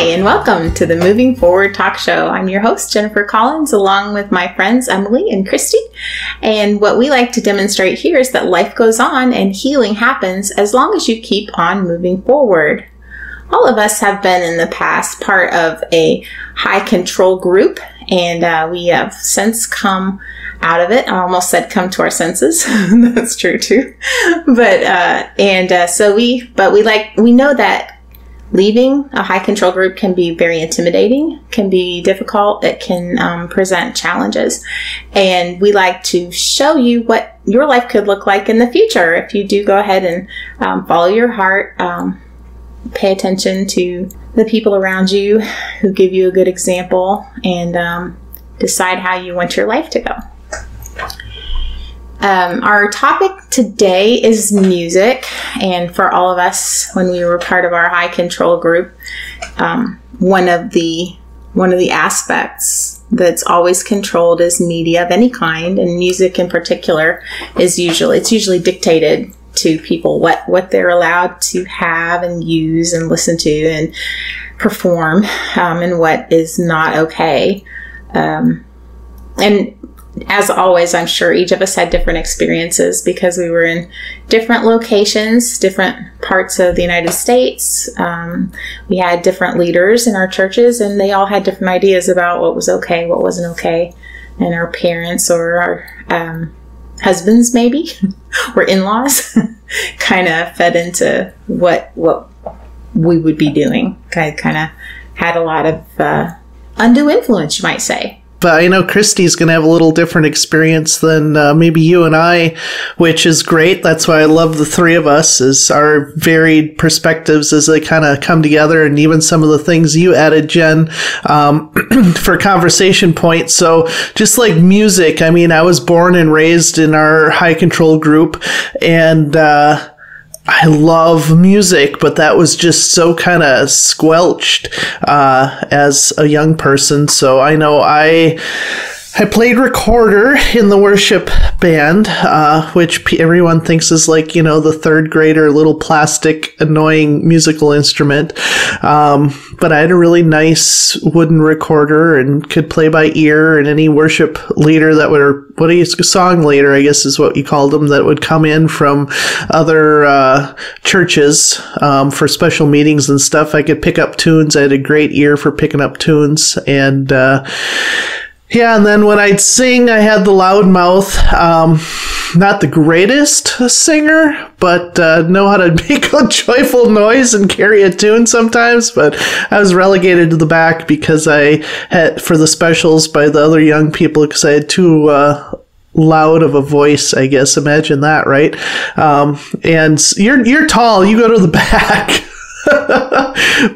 and welcome to the Moving Forward Talk Show. I'm your host, Jennifer Collins, along with my friends Emily and Kristi. And what we like to demonstrate here is that life goes on and healing happens as long as you keep on moving forward. All of us have been in the past part of a high control group, and we have since come out of it. I almost said come to our senses. That's true too. But we know that leaving a high control group can be very intimidating, can be difficult, it can present challenges. And we like to show you what your life could look like in the future if you do go ahead and follow your heart, pay attention to the people around you who give you a good example, and decide how you want your life to go. Our topic today is music, and for all of us, when we were part of our high control group, one of the aspects that's always controlled is media of any kind, and music in particular is usually dictated to people what they're allowed to have and use and listen to and perform, and what is not okay. And as always, I'm sure each of us had different experiences because we were in different locations, different parts of the United States. We had different leaders in our churches, and they all had different ideas about what was okay, what wasn't okay. And our parents or our husbands, maybe, or in-laws, kind of fed into what we would be doing. Kind of had a lot of undue influence, you might say. But I know Kristi's going to have a little different experience than maybe you and I, which is great. That's why I love the three of us, is our varied perspectives as they kind of come together, and even some of the things you added, Jen, for conversation points. So just like music, I mean, I was born and raised in our high control group, and I love music, but that was just so kind of squelched as a young person. So I know I played recorder in the worship band, which everyone thinks is like, you know, the third grader little plastic annoying musical instrument. But I had a really nice wooden recorder and could play by ear, and any worship leader that would, song leader, I guess is what you called them, that would come in from other churches for special meetings and stuff. I could pick up tunes. I had a great ear for picking up tunes, and yeah, and then when I'd sing, I had the loud mouth. Not the greatest singer, but know how to make a joyful noise and carry a tune sometimes. But I was relegated to the back because I had, for the specials by the other young people, because I had too loud of a voice, I guess. Imagine that, right? And you're tall. You go to the back.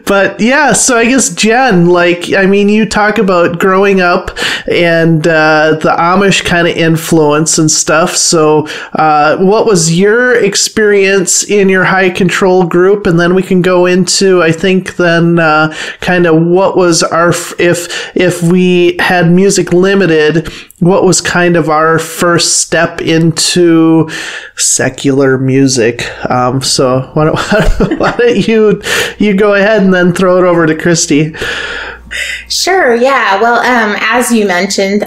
But yeah, so I guess Jen, like, I mean, you talk about growing up and the Amish kind of influence and stuff. So what was your experience in your high control group? And then we can go into, I think, then kind of what was our, if we had music limited, what was kind of our first step into secular music? So why don't you go ahead and then throw it over to Kristi. Sure. Yeah. Well, as you mentioned,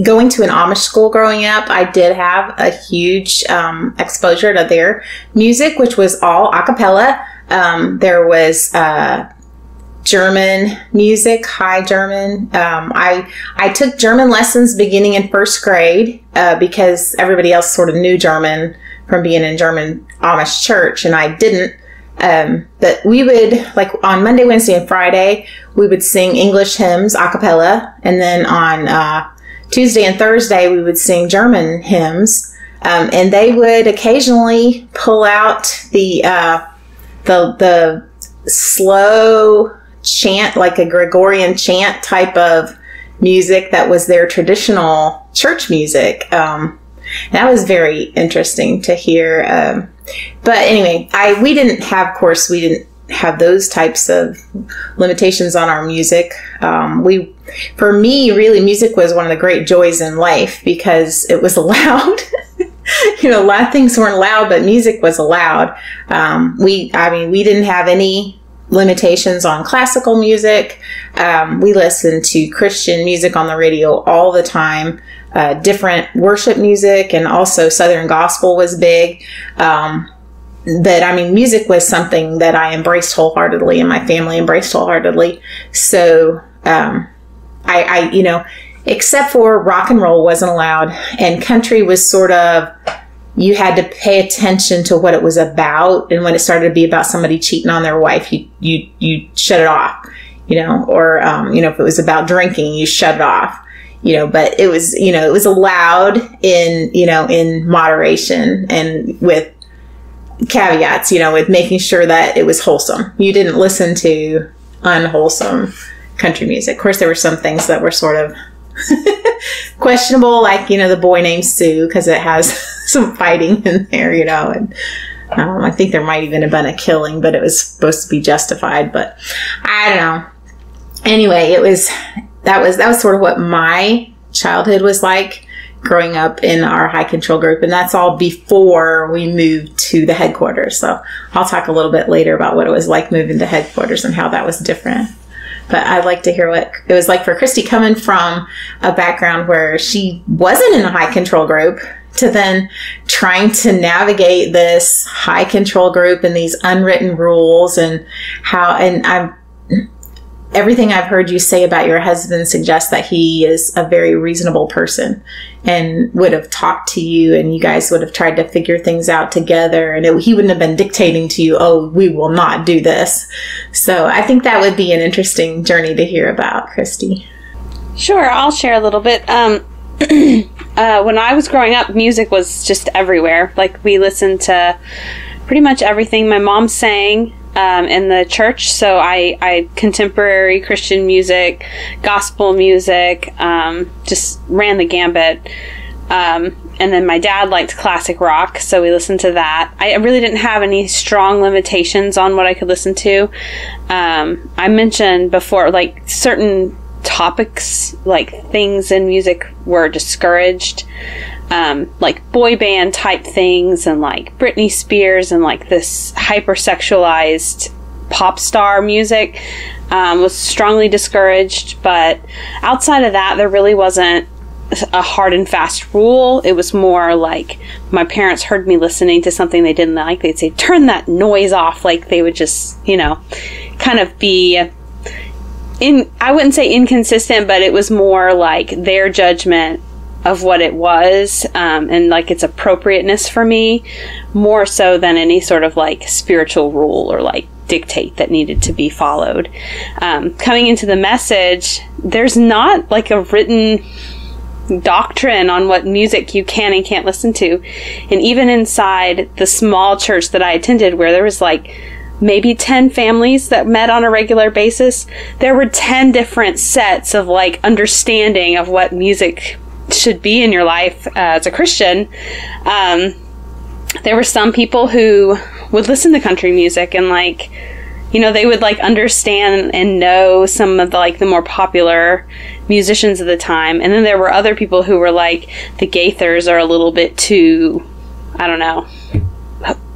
going to an Amish school growing up, I did have a huge exposure to their music, which was all a cappella. There was German music, high German. I took German lessons beginning in first grade because everybody else sort of knew German from being in German Amish church, and I didn't. But we would, like on Monday, Wednesday, and Friday, we would sing English hymns a cappella, and then on Tuesday and Thursday, we would sing German hymns, and they would occasionally pull out the slow chant, like a Gregorian chant type of music that was their traditional church music. That was very interesting to hear. But anyway, we didn't have those types of limitations on our music. For me, really, music was one of the great joys in life because it was allowed. You know, a lot of things weren't allowed, but music was allowed. We didn't have any limitations on classical music. We listened to Christian music on the radio all the time, different worship music, and also Southern gospel was big. But I mean, music was something that I embraced wholeheartedly, and my family embraced wholeheartedly. So, I you know, except for rock and roll wasn't allowed, and country was sort of, you had to pay attention to what it was about. And when it started to be about somebody cheating on their wife, you shut it off, you know, or, you know, if it was about drinking, you shut it off, you know, but it was, you know, it was allowed in, you know, in moderation and with caveats, you know, with making sure that it was wholesome. You didn't listen to unwholesome country music. Of course, there were some things that were sort of questionable, like, you know, The Boy Named Sue, because it has some fighting in there, you know, and I think there might even have been a killing, but it was supposed to be justified. But I don't know. Anyway, that was sort of what my childhood was like growing up in our high control group, and that's all before we moved to the headquarters. So I'll talk a little bit later about what it was like moving to headquarters and how that was different. But I'd like to hear what it was like for Kristi, coming from a background where she wasn't in a high control group to then trying to navigate this high control group and these unwritten rules, and everything I've heard you say about your husband suggests that he is a very reasonable person and would have talked to you, and you guys would have tried to figure things out together, and he wouldn't have been dictating to you, oh, we will not do this. So I think that would be an interesting journey to hear about, Kristi. Sure, I'll share a little bit. When I was growing up, music was just everywhere. Like, we listened to pretty much everything. My mom sang in the church, so I contemporary Christian music, gospel music, just ran the gambit. And then my dad liked classic rock, so we listened to that. I really didn't have any strong limitations on what I could listen to. I mentioned before, like, certain topics, like things in music were discouraged. Like boy band type things, and like Britney Spears, and like this hypersexualized pop star music was strongly discouraged. But outside of that, there really wasn't a hard and fast rule. It was more like my parents heard me listening to something they didn't like, they'd say, turn that noise off. Like, they would just, you know, kind of be I wouldn't say inconsistent, but it was more like their judgment of what it was, and like its appropriateness for me, more so than any sort of like spiritual rule or like dictate that needed to be followed. Coming into the message, there's not like a written doctrine on what music you can and can't listen to. And even inside the small church that I attended, where there was like maybe 10 families that met on a regular basis, there were 10 different sets of like understanding of what music should be in your life as a Christian. There were some people who would listen to country music and, like, you know, they would like understand and know some of the like the more popular musicians of the time. And then there were other people who were like, the Gaithers are a little bit too, I don't know,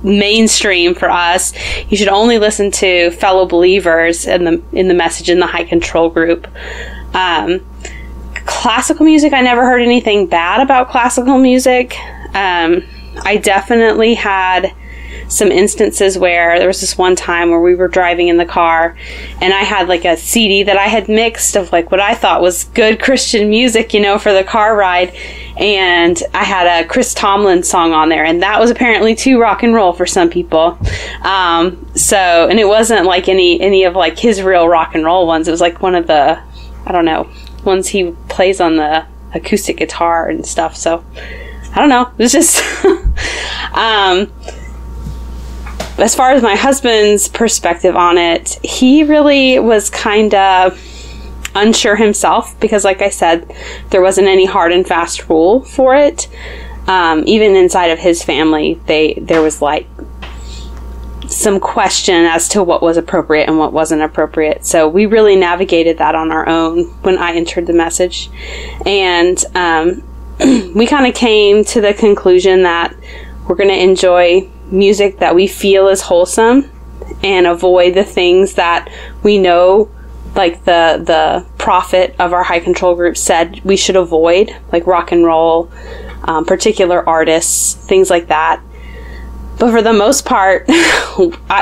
mainstream for us. You should only listen to fellow believers in the message in the high control group. Classical music, I never heard anything bad about classical music. I definitely had some instances where there was this one time where we were driving in the car and I had like a CD that I had mixed of like what I thought was good Christian music, you know, for the car ride. And I had a Chris Tomlin song on there, and that was apparently too rock and roll for some people. And it wasn't like any of like his real rock and roll ones. It was like one of the, I don't know, ones he plays on the acoustic guitar and stuff. So I don't know. It was just, as far as my husband's perspective on it, he really was kind of unsure himself because, like I said, there wasn't any hard and fast rule for it. Even inside of his family, there was like some question as to what was appropriate and what wasn't appropriate. So we really navigated that on our own when I entered the message. And we kind of came to the conclusion that we're going to enjoy music that we feel is wholesome and avoid the things that we know, like the prophet of our high control group said we should avoid, like rock and roll, particular artists, things like that. But for the most part,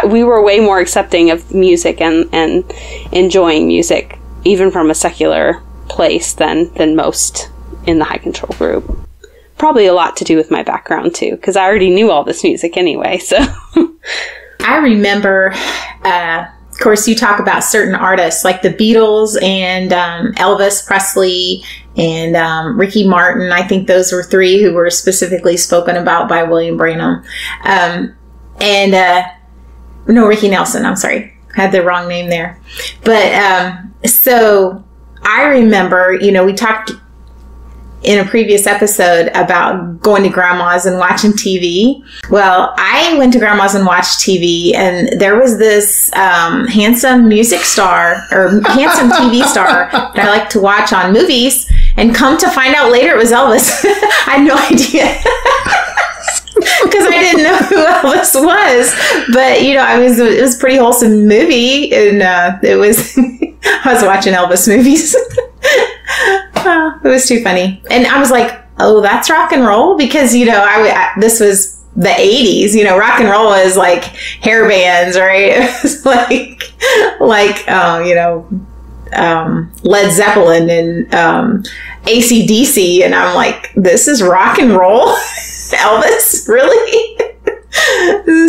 we were way more accepting of music and enjoying music, even from a secular place, than most in the high control group. Probably a lot to do with my background too, because I already knew all this music anyway. So I remember, of course, you talk about certain artists like the Beatles and Elvis Presley and Ricky Martin. I think those were three who were specifically spoken about by William Branham. No, Ricky Nelson. I'm sorry. I had the wrong name there. But so I remember, we talked in a previous episode about going to grandma's and watching TV. Well, I went to grandma's and watched TV, and there was this handsome music star or handsome TV star that I like to watch on movies, and come to find out later it was Elvis. I had no idea. Because I didn't know who Elvis was, but it was a pretty wholesome movie, and I was watching Elvis movies. Oh, it was too funny, and I was like, "Oh, that's rock and roll," because this was the 80s. Rock and roll was like hair bands, right? It was Led Zeppelin and AC/DC, and I'm like, "This is rock and roll." Elvis, really?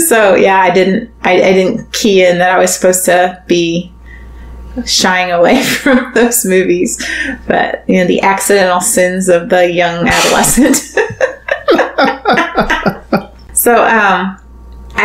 So yeah, I didn't key in that I was supposed to be shying away from those movies, but the accidental sins of the young adolescent. So I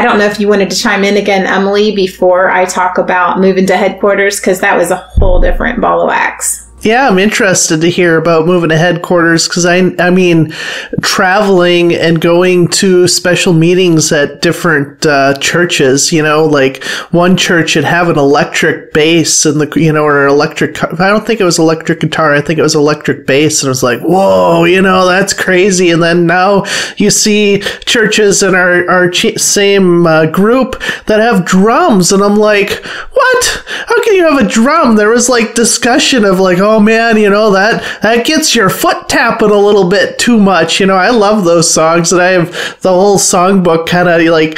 don't know if you wanted to chime in again, Emily, before I talk about moving to headquarters, because that was a whole different ball of wax. Yeah, I'm interested to hear about moving to headquarters, because I mean, traveling and going to special meetings at different churches, like one church would have an electric bass and or electric, I don't think it was electric guitar, I think it was electric bass, and it was like, whoa, that's crazy. And then now you see churches in our same group that have drums, and I'm like, what? How can you have a drum? There was like discussion of like, oh man, that gets your foot tapping a little bit too much. I love those songs, and I have the whole songbook, kind of like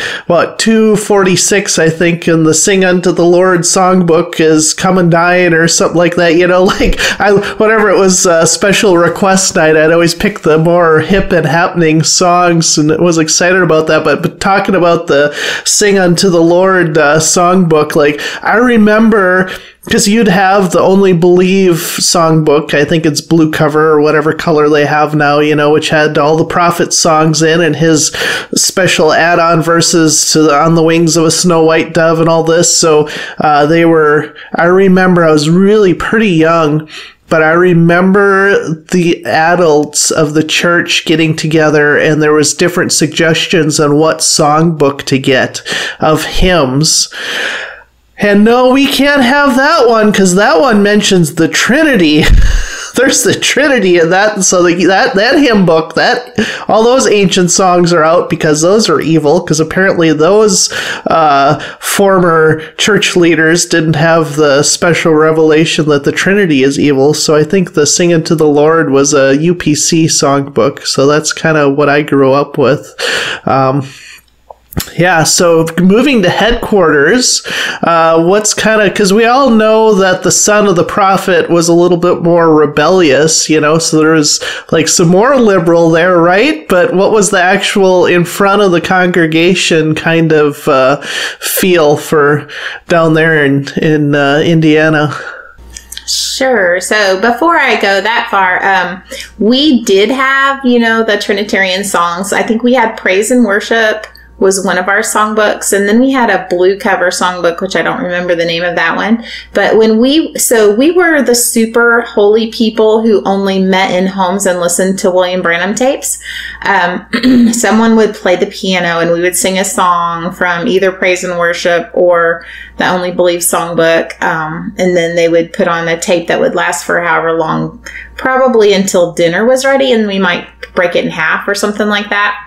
246, I think, and the Sing Unto the Lord songbook is Come and Dine or something like that. Whenever it was a special request night, I'd always pick the more hip and happening songs, and was excited about that. But talking about the Sing Unto the Lord songbook, like I remember, because you'd have the Only Believe songbook, I think it's blue cover or whatever color they have now, which had all the prophet songs in, and his special add-on verses to On the Wings of a Snow White Dove and all this. So I remember I was really pretty young, but I remember the adults of the church getting together, and there was different suggestions on what songbook to get of hymns. And no, we can't have that one, because that one mentions the Trinity. There's the Trinity in that, so that hymn book, all those ancient songs are out, because those are evil, because apparently those former church leaders didn't have the special revelation that the Trinity is evil. So I think the Sing Unto the Lord was a UPC songbook, so that's kind of what I grew up with. Yeah, so moving to headquarters, because we all know that the son of the prophet was a little bit more rebellious, so there was like some more liberal there, right? But what was the actual in front of the congregation kind of feel for down there in Indiana? Sure. So before I go that far, we did have, the Trinitarian songs. I think we had Praise and Worship was one of our songbooks. And then we had a blue cover songbook, which I don't remember the name of that one. But we were the super holy people who only met in homes and listened to William Branham tapes. Someone would play the piano and we would sing a song from either Praise and Worship or the Only Believe songbook. And then they would put on a tape that would last for however long, probably until dinner was ready. And we might break it in half or something like that.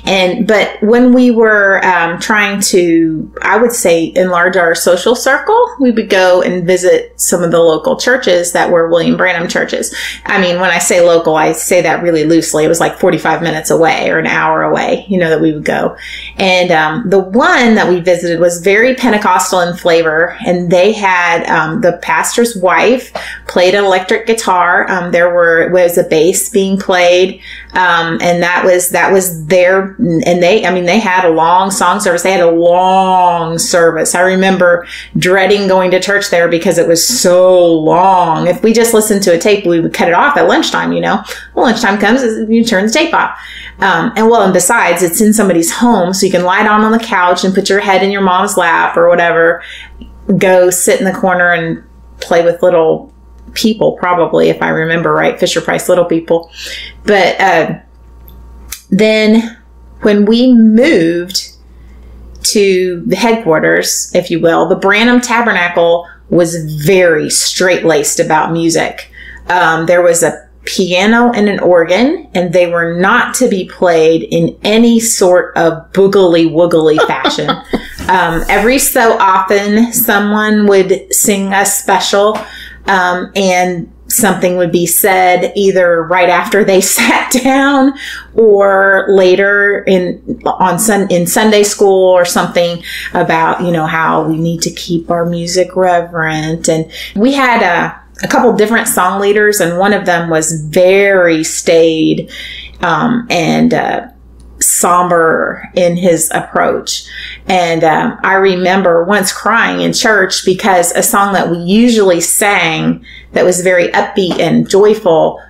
But when we were trying to, I would say, enlarge our social circle, we would go and visit some of the local churches that were William Branham churches. I mean, when I say local, I say that really loosely. It was like 45 minutes away or an hour away, that we would go. And the one that we visited was very Pentecostal in flavor, and they had the pastor's wife played an electric guitar. There was a bass being played, and that was their. And they had a long song service. They had a long service. I remember dreading going to church there because it was so long. If we just listened to a tape, we would cut it off at lunchtime, Well, lunchtime comes, you turn the tape off. And besides, it's in somebody's home, so you can lie down on the couch and put your head in your mom's lap or whatever, go sit in the corner and play with little people, probably, if I remember right, Fisher-Price little people. But then when we moved to the headquarters, if you will, the Branham Tabernacle was very straight-laced about music. There was a piano and an organ, and they were not to be played in any sort of boogly-woogly fashion. Every so often, someone would sing a special, and something would be said either right after they sat down or later in Sunday school or something about, how we need to keep our music reverent. And we had a couple different song leaders, and one of them was very staid and somber in his approach. And I remember once crying in church because a song that we usually sang that was very upbeat and joyful,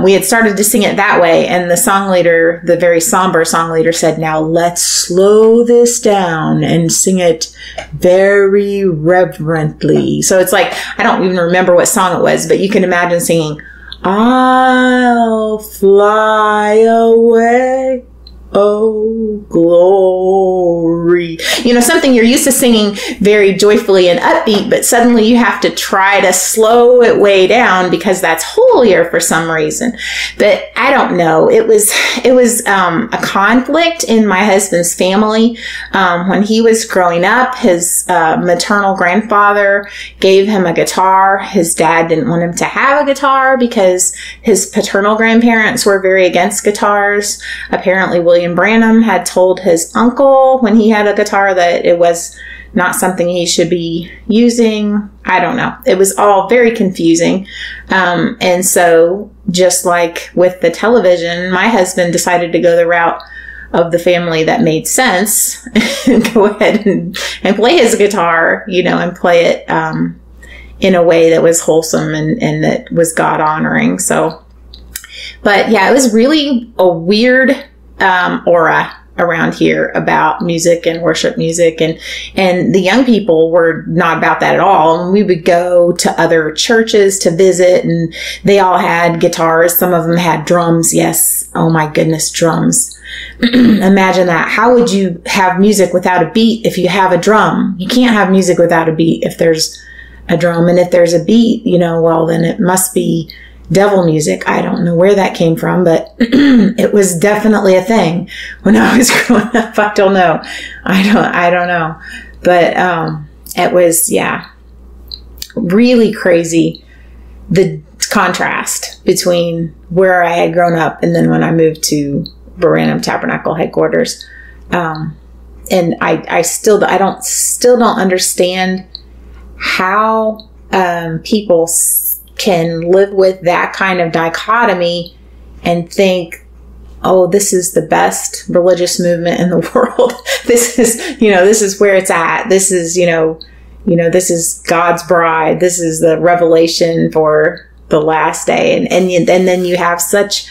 we had started to sing it that way, and the song leader, the very somber song leader, said, "Now let's slow this down and sing it very reverently." So it's like, I don't even remember what song it was, but you can imagine singing, "I'll fly away, oh glory." Something you're used to singing very joyfully and upbeat, but suddenly you have to try to slow it way down because that's holier for some reason. But I don't know. It was a conflict in my husband's family. When he was growing up, his maternal grandfather gave him a guitar. His dad didn't want him to have a guitar because his paternal grandparents were very against guitars. Apparently, William Branham had told his uncle when he had a guitar that it was not something he should be using. I don't know. It was all very confusing. And so just like with the television, my husband decided to go the route of the family that made sense and go ahead and play his guitar, and play it in a way that was wholesome and that was God honoring. So, but yeah, it was really a weird aura around here about music and worship music, and the young people were not about that at all. And we would go to other churches to visit, and they all had guitars. Some of them had drums. Yes. Oh my goodness, drums. Imagine that. How would you have music without a beat if you have a drum? You can't have music without a beat if there's a drum. And if there's a beat, well, then it must be devil music. I don't know where that came from, but it was definitely a thing when I was growing up. I don't know. I don't know. But it was, really crazy, the contrast between where I had grown up and then when I moved to Branham Tabernacle headquarters. And I still don't understand how people can live with that kind of dichotomy and think, oh, this is the best religious movement in the world. This is where it's at. This is, this is God's bride. This is the revelation for the last day. And then you have such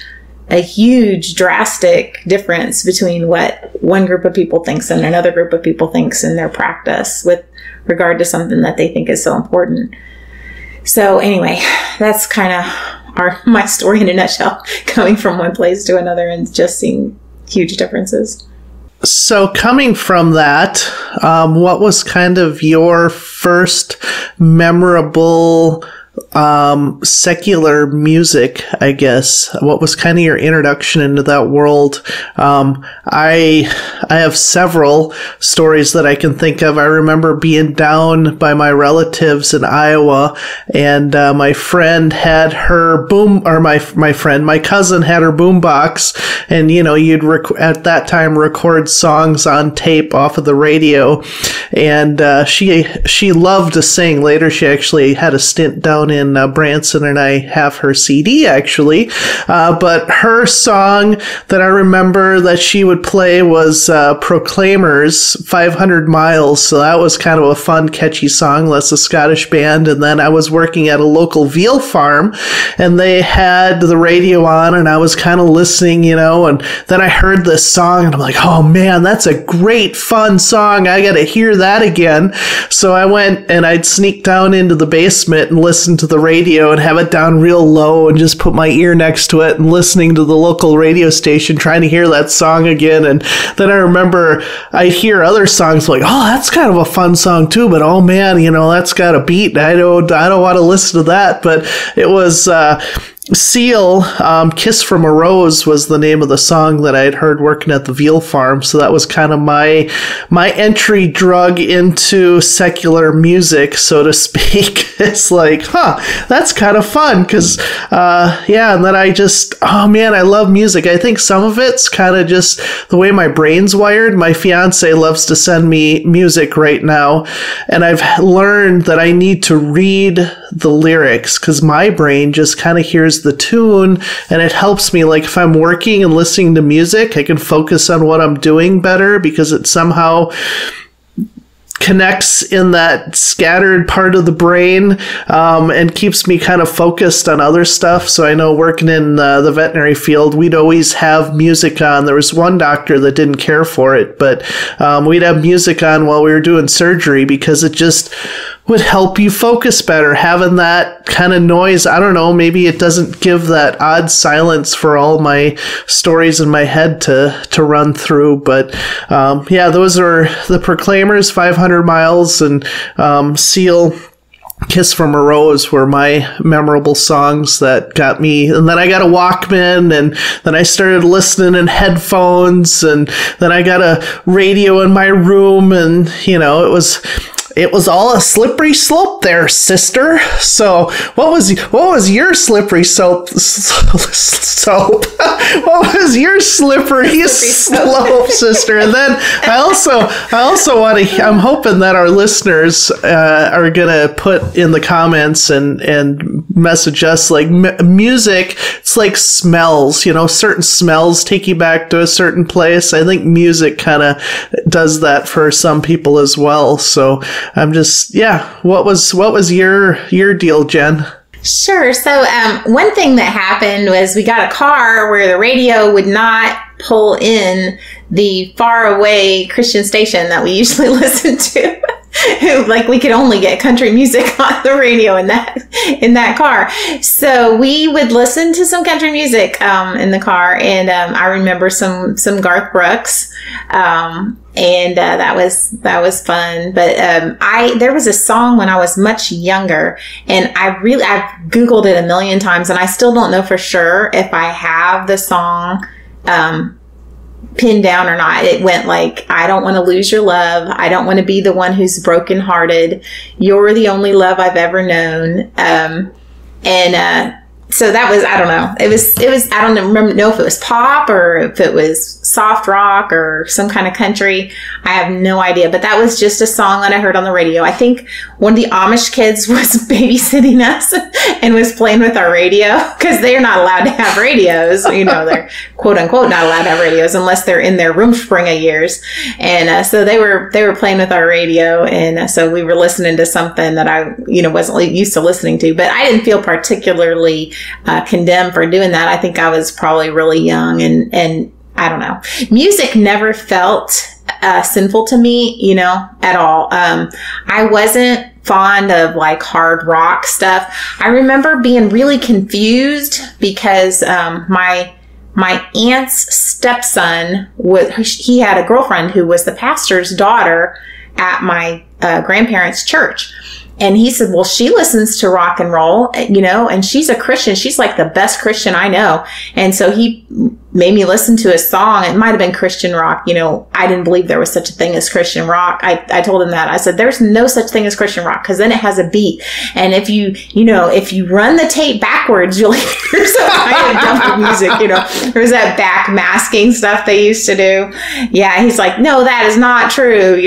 a huge drastic difference between what one group of people thinks and another group of people thinks in their practice with regard to something that they think is so important. So anyway, that's kind of my story in a nutshell, coming from one place to another and just seeing huge differences. So coming from that, what was kind of your first memorable secular music, I guess. What was kind of your introduction into that world? I have several stories that I can think of. I remember being down by my relatives in Iowa, and my friend had her my cousin had her boombox, and you'd at that time record songs on tape off of the radio, and she loved to sing. Later, she actually had a stint down in Branson, and I have her CD actually. But her song that I remember that she would play was Proclaimers, 500 Miles. So that was kind of a fun, catchy song. That's a Scottish band. And then I was working at a local veal farm, and they had the radio on, and I was kind of listening, and then I heard this song, and I'm like, oh man, that's a great, fun song. I got to hear that again. So I went and I'd sneak down into the basement and listen to the radio and have it down real low and just put my ear next to it and listening to the local radio station, trying to hear that song again. And then I remember I'd hear other songs like, oh, that's kind of a fun song too, but oh man, that's got a beat. I don't want to listen to that. But it was Seal, Kiss from a Rose was the name of the song that I had heard working at the veal farm. So that was kind of my entry drug into secular music, so to speak. It's like, that's kind of fun. Because, and then I love music. I think some of it's kind of just the way my brain's wired. My fiance loves to send me music right now, and I've learned that I need to read the lyrics because my brain just kind of hears the tune, and it helps me. Like if I'm working and listening to music, I can focus on what I'm doing better because it somehow connects in that scattered part of the brain, and keeps me kind of focused on other stuff. So I know working in the veterinary field, we'd always have music on. There was one doctor that didn't care for it, but we'd have music on while we were doing surgery because it just would help you focus better, having that kind of noise. I don't know, maybe it doesn't give that odd silence for all my stories in my head to run through. But those are the Proclaimers, 500 Miles, and Seal, Kiss from a Rose were my memorable songs that got me. And then I got a Walkman, and then I started listening in headphones, and then I got a radio in my room, and it was all a slippery slope there, sister. So what was your slippery slope? What was your slippery slope, sister? And then I also want to, I'm hoping that our listeners are going to put in the comments and message us, like music, it's like smells, certain smells take you back to a certain place. I think music kind of does that for some people as well. So I'm just, what was your deal, Jen? Sure. So one thing that happened was we got a car where the radio would not pull in the far away Christian station that we usually listen to. Like we could only get country music on the radio in that car. So we would listen to some country music in the car, and I remember some Garth Brooks. And that was fun. But there was a song when I was much younger, and I've Googled it a million times, and I still don't know for sure if I have the song pinned down or not. It went like, I don't want to lose your love. I don't want to be the one who's brokenhearted. You're the only love I've ever known. So that was, I don't know. It was, I don't know if it was pop or if it was soft rock or some kind of country. I have no idea, but that was just a song that I heard on the radio. I think one of the Amish kids was babysitting us and was playing with our radio because they're not allowed to have radios. They're quote unquote not allowed to have radios unless they're in their Rumspringa years. And so they were playing with our radio. And so we were listening to something that I, wasn't used to listening to, but I didn't feel particularly condemned for doing that. I think I was probably really young, and I don't know. Music never felt sinful to me, at all. I wasn't fond of like hard rock stuff. I remember being really confused because my aunt's stepson, he had a girlfriend who was the pastor's daughter at my grandparents' church. And he said, well, she listens to rock and roll, and she's a Christian. She's like the best Christian I know. And so he made me listen to a song. It might have been Christian rock. I didn't believe there was such a thing as Christian rock. I told him that. I said, there's no such thing as Christian rock, because then it has a beat. And if you run the tape backwards, you'll hear some kind of dumb music, There's that back masking stuff they used to do. Yeah, he's like, no, that is not true,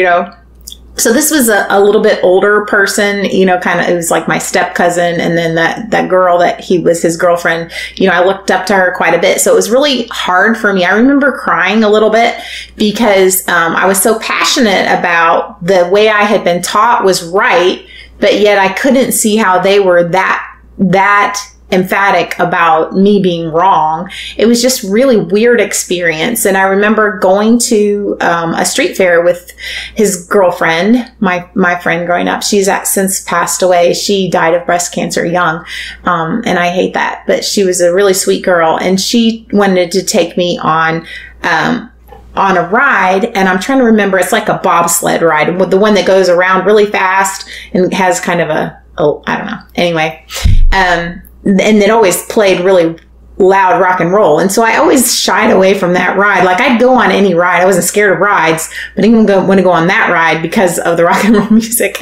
So this was a little bit older person, kind of, it was like my step cousin. And then that girl that he was his girlfriend, I looked up to her quite a bit. So it was really hard for me. I remember crying a little bit because I was so passionate about the way I had been taught was right, but yet I couldn't see how they were that emphatic about me being wrong. It was just really weird experience. And I remember going to a street fair with his girlfriend, my friend growing up. She's since passed away. She died of breast cancer young. And I hate that, but she was a really sweet girl. And she wanted to take me on a ride, and I'm trying to remember, it's like a bobsled ride, the one that goes around really fast and has kind of I don't know. Anyway, and it always played really loud rock and roll. And so I always shied away from that ride. Like, I'd go on any ride. I wasn't scared of rides, but I didn't want to go on that ride because of the rock and roll music.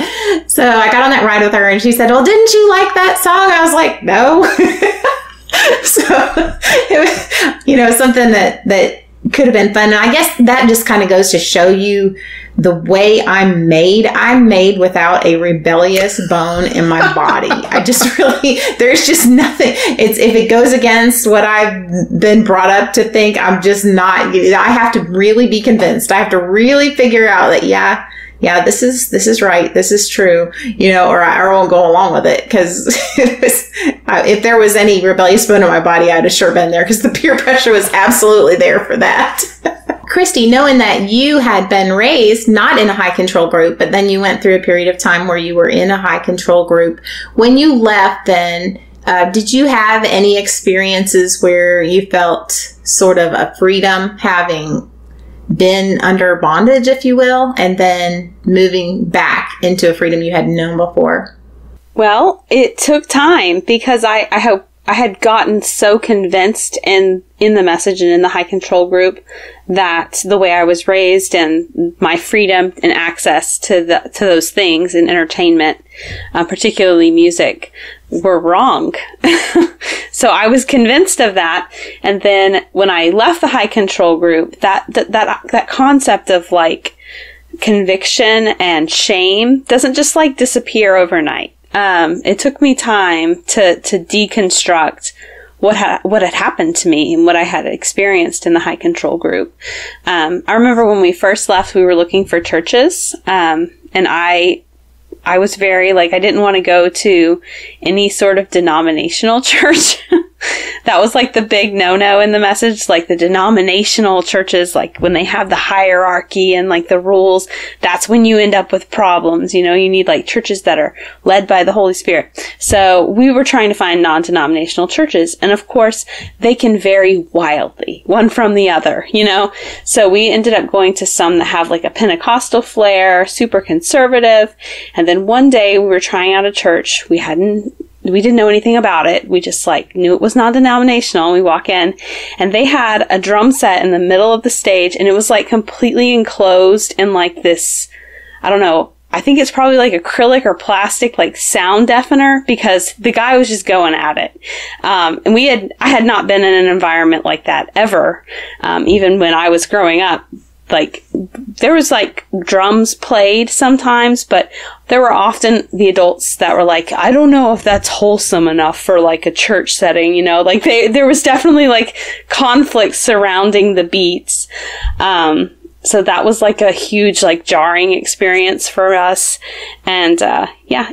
So I got on that ride with her, and she said, well, didn't you like that song? I was like, no. So it was, something that could have been fun. And I guess that just kind of goes to show you the way I'm made. I'm made without a rebellious bone in my body. I just really, there's just nothing. If it goes against what I've been brought up to think, I'm just not, I have to really be convinced. I have to really figure out that, yeah, this is right. This is true, or I won't go along with it. Cause if there was any rebellious bone in my body, I'd have sure been there, because the peer pressure was absolutely there for that. Kristi, knowing that you had been raised not in a high control group, but then you went through a period of time where you were in a high control group. When you left then, did you have any experiences where you felt sort of a freedom, having been under bondage, if you will, and then moving back into a freedom you had known before? Well, it took time, because I had gotten so convinced in the message and in the high control group that the way I was raised and my freedom and access to those things in entertainment, particularly music, were wrong. So I was convinced of that. And then when I left the high control group, that concept of like conviction and shame doesn't just like disappear overnight. It took me time to deconstruct what had happened to me and what I had experienced in the high control group. I remember when we first left, we were looking for churches, and I was very, I didn't want to go to any sort of denominational church. That was the big no-no in the message, the denominational churches, when they have the hierarchy and the rules, that's when you end up with problems. You need churches that are led by the Holy Spirit. So we were trying to find non-denominational churches. And of course, they can vary wildly, one from the other, So we ended up going to some that have a Pentecostal flair, super conservative. And then one day we were trying out a church. We didn't know anything about it. We just knew it was non-denominational. We walk in and they had a drum set in the middle of the stage, and it was completely enclosed in this, I don't know, I think it's probably acrylic or plastic, sound deafener, because the guy was just going at it. And I had not been in an environment like that ever. Even when I was growing up. There was drums played sometimes, but there were often the adults that were I don't know if that's wholesome enough for a church setting, there was definitely conflict surrounding the beats. So that was a huge jarring experience for us. And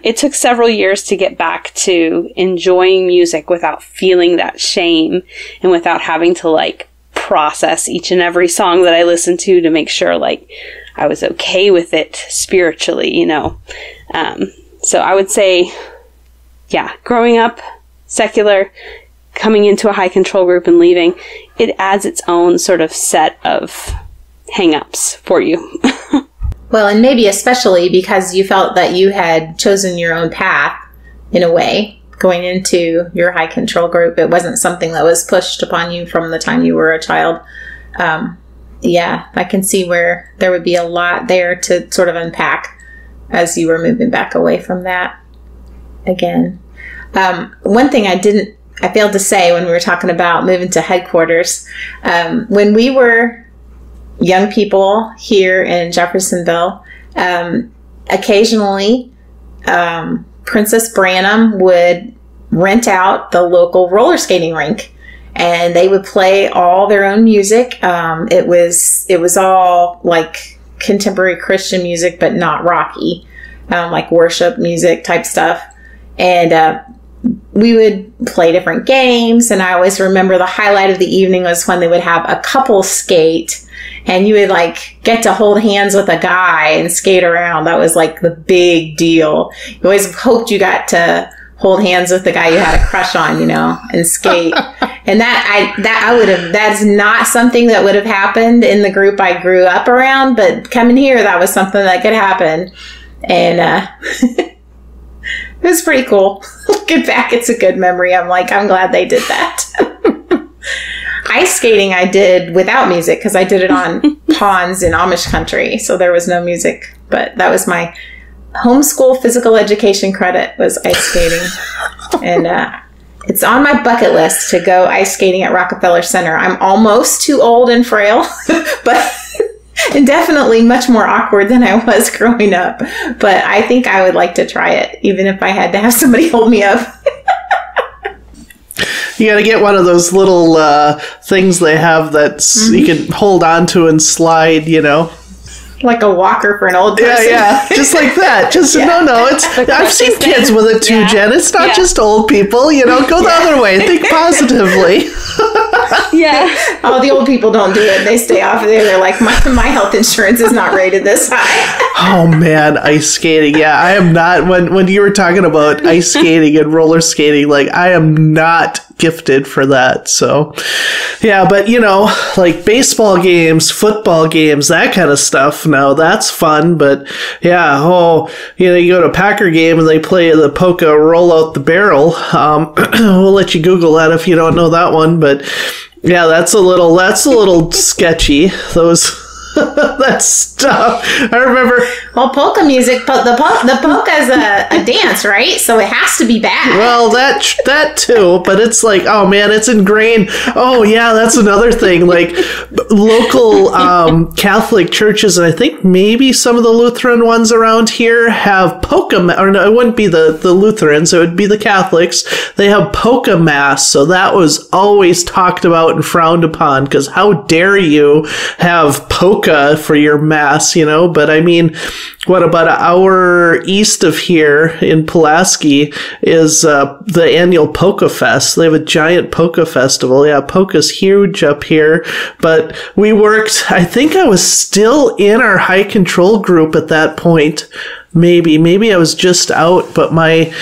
it took several years to get back to enjoying music without feeling that shame and without having to process each and every song that I listened to make sure I was okay with it spiritually, So I would say, growing up secular, coming into a high control group and leaving, it adds its own sort of set of hang-ups for you. Well, and maybe especially because you felt that you had chosen your own path in a way going into your high control group. It wasn't something that was pushed upon you from the time you were a child. Yeah, I can see where there would be a lot there to sort of unpack as you were moving back away from that again. One thing I failed to say when we were talking about moving to headquarters, when we were young people here in Jeffersonville, occasionally Princess Branham would rent out the local roller skating rink, and they would play all their own music. It was all like contemporary Christian music, but not rocky, like worship music type stuff. And we would play different games. And I always remember the highlight of the evening was when they would have a couple skate, and you would like get to hold hands with a guy and skate around. That was like the big deal. You always hoped you got to hold hands with the guy you had a crush on, you know, and skate. And that's not something that would have happened in the group I grew up around, but coming here, that was something that could happen. And, it was pretty cool. Looking back, it's a good memory. I'm glad they did that. Ice skating I did without music because I did it on ponds in Amish country. So there was no music, but that was my homeschool physical education credit was ice skating. And it's on my bucket list to go ice skating at Rockefeller Center. I'm almost too old and frail, but and definitely much more awkward than I was growing up. But I think I would like to try it, even if I had to have somebody hold me up. You got to get one of those little things they have that you can hold on to and slide, you know. Like a walker for an old person. Yeah, just like that. Just no. It's I've seen kids with it too, Jen. It's not just old people. You know, go the other way. Think positively. Yeah. Oh, the old people don't do it. They stay off of there. They're like, my health insurance is not rated this high. Oh man, ice skating. Yeah, I am not. When you were talking about ice skating and roller skating, like I am not gifted for that. So yeah, but you know, like baseball games, football games, that kind of stuff. Now that's fun. But yeah, you know, you go to a Packer game and they play the polka roll out the barrel. We'll let you Google that if you don't know that one. But yeah, that's a little sketchy. Those. That stuff. I remember. Well, polka music, the polka is a dance, right? So it has to be bad. Well, that too, but it's like, oh man, it's ingrained. Oh yeah, that's another thing. Like local Catholic churches, and I think maybe some of the Lutheran ones around here have polka. Or no, it wouldn't be the Lutherans. It would be the Catholics. They have polka mass, so that was always talked about and frowned upon. Because how dare you have polka for your mass, you know? But I mean, what about an hour east of here in Pulaski is the annual Polka Fest. They have a giant polka festival. Yeah, polka's huge up here. But we worked, I think I was still in our high control group at that point. Maybe I was just out, but my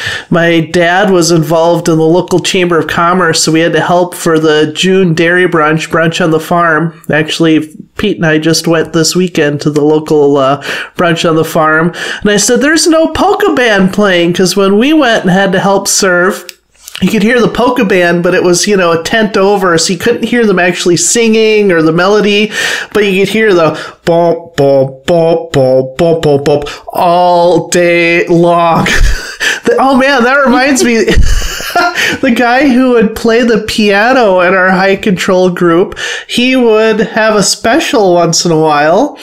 dad was involved in the local Chamber of Commerce, so we had to help for the June dairy brunch on the farm. Actually, Pete and I just went this weekend to the local brunch on the farm, and I said, there's no polka band playing, because when we went and had to help serve, you could hear the polka band, but it was, you know, a tent over, so you couldn't hear them actually singing or the melody, but you could hear the bop, bop, bop, bop, bop, bop, bop all day long. Oh man, that reminds me, the guy who would play the piano in our high control group, he would have a special once in a while,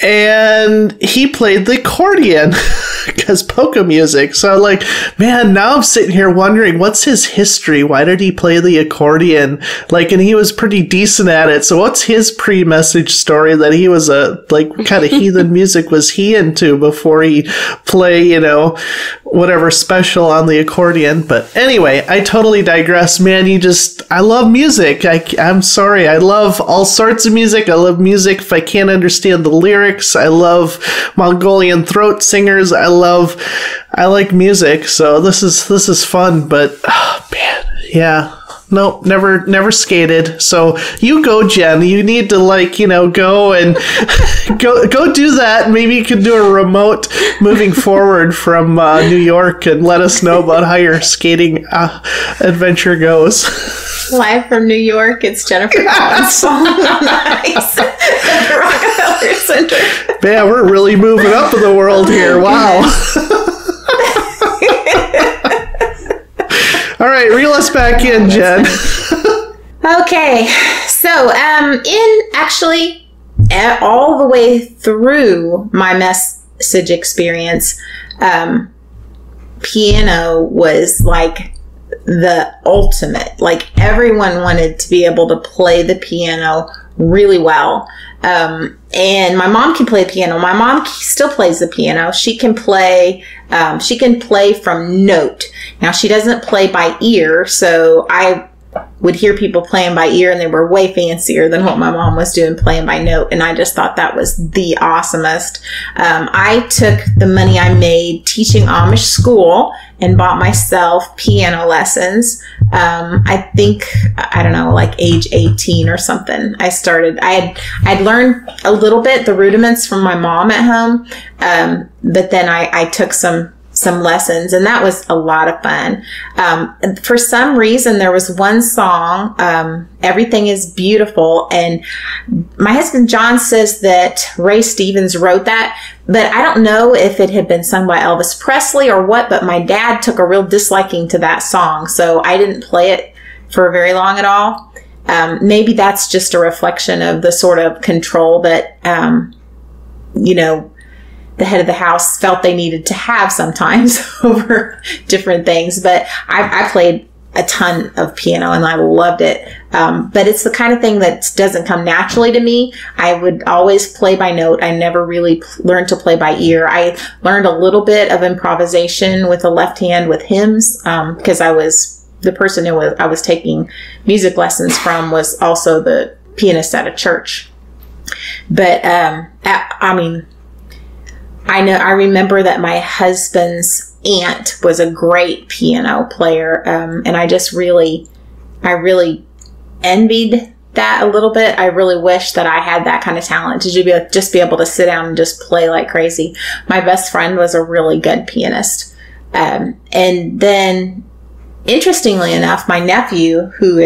and he played the accordion because polka music. So like, man, now I'm sitting here wondering, what's his history? Why did he play the accordion? Like, and he was pretty decent at it. So what's his pre-message story that he was what kind of heathen music was he into before he play, you know, whatever special on the accordion? But anyway, I totally digress, man. I love music. I'm sorry. I love all sorts of music. I love music if I can't understand the lyrics. I love Mongolian throat singers. I like music. So this is fun, but oh, man, yeah. Nope, never skated. So you go, Jen. You need to go and Go do that. Maybe you can do a remote moving forward from New York and let us know about how your skating adventure goes. Live from New York, it's Jennifer Collins falling on the ice at the Rockefeller Center. Man, we're really moving up in the world here. Wow. All right, reel us back in, Jen. Okay, so all the way through my message experience, piano was like the ultimate. Like, everyone wanted to be able to play the piano really well. And my mom can play piano. My mom still plays the piano. She can play from note. Now, she doesn't play by ear, so I would hear people playing by ear and they were way fancier than what my mom was doing playing by note. And I just thought that was the awesomest. I took the money I made teaching Amish school and bought myself piano lessons. I think, I don't know, like age 18 or something. I'd learned a little bit, the rudiments from my mom at home. But then I took some lessons, and that was a lot of fun. For some reason, there was one song, Everything is Beautiful, and my husband John says that Ray Stevens wrote that, but I don't know if it had been sung by Elvis Presley or what, but my dad took a real disliking to that song, so I didn't play it for very long at all. Maybe that's just a reflection of the sort of control that, the head of the house felt they needed to have sometimes over different things. But I played a ton of piano and I loved it. But it's the kind of thing that doesn't come naturally to me. I would always play by note. I never really learned to play by ear. I learned a little bit of improvisation with the left hand with hymns, because the person who I was taking music lessons from was also the pianist at a church. But, I remember that my husband's aunt was a great piano player, and I really envied that a little bit. I really wish that I had that kind of talent to just be able to sit down and just play like crazy. My best friend was a really good pianist. And then, interestingly enough, my nephew, who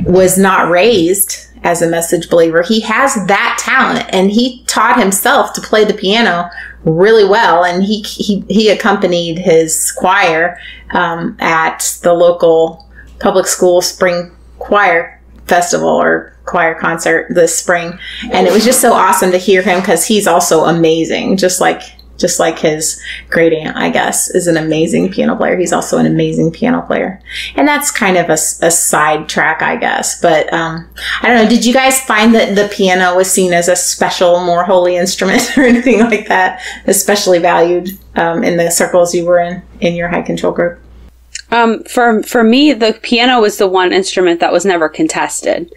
was not raised as a message believer, he has that talent, and he taught himself to play the piano really well, and he accompanied his choir at the local public school spring choir festival or choir concert this spring, and it was just so awesome to hear him, because he's also amazing, just like his great aunt, I guess, is an amazing piano player. He's also an amazing piano player. And that's kind of a side track, I guess. But I don't know. Did you guys find that the piano was seen as a special, more holy instrument or anything like that, especially valued in the circles you were in your high control group? For me, the piano was the one instrument that was never contested.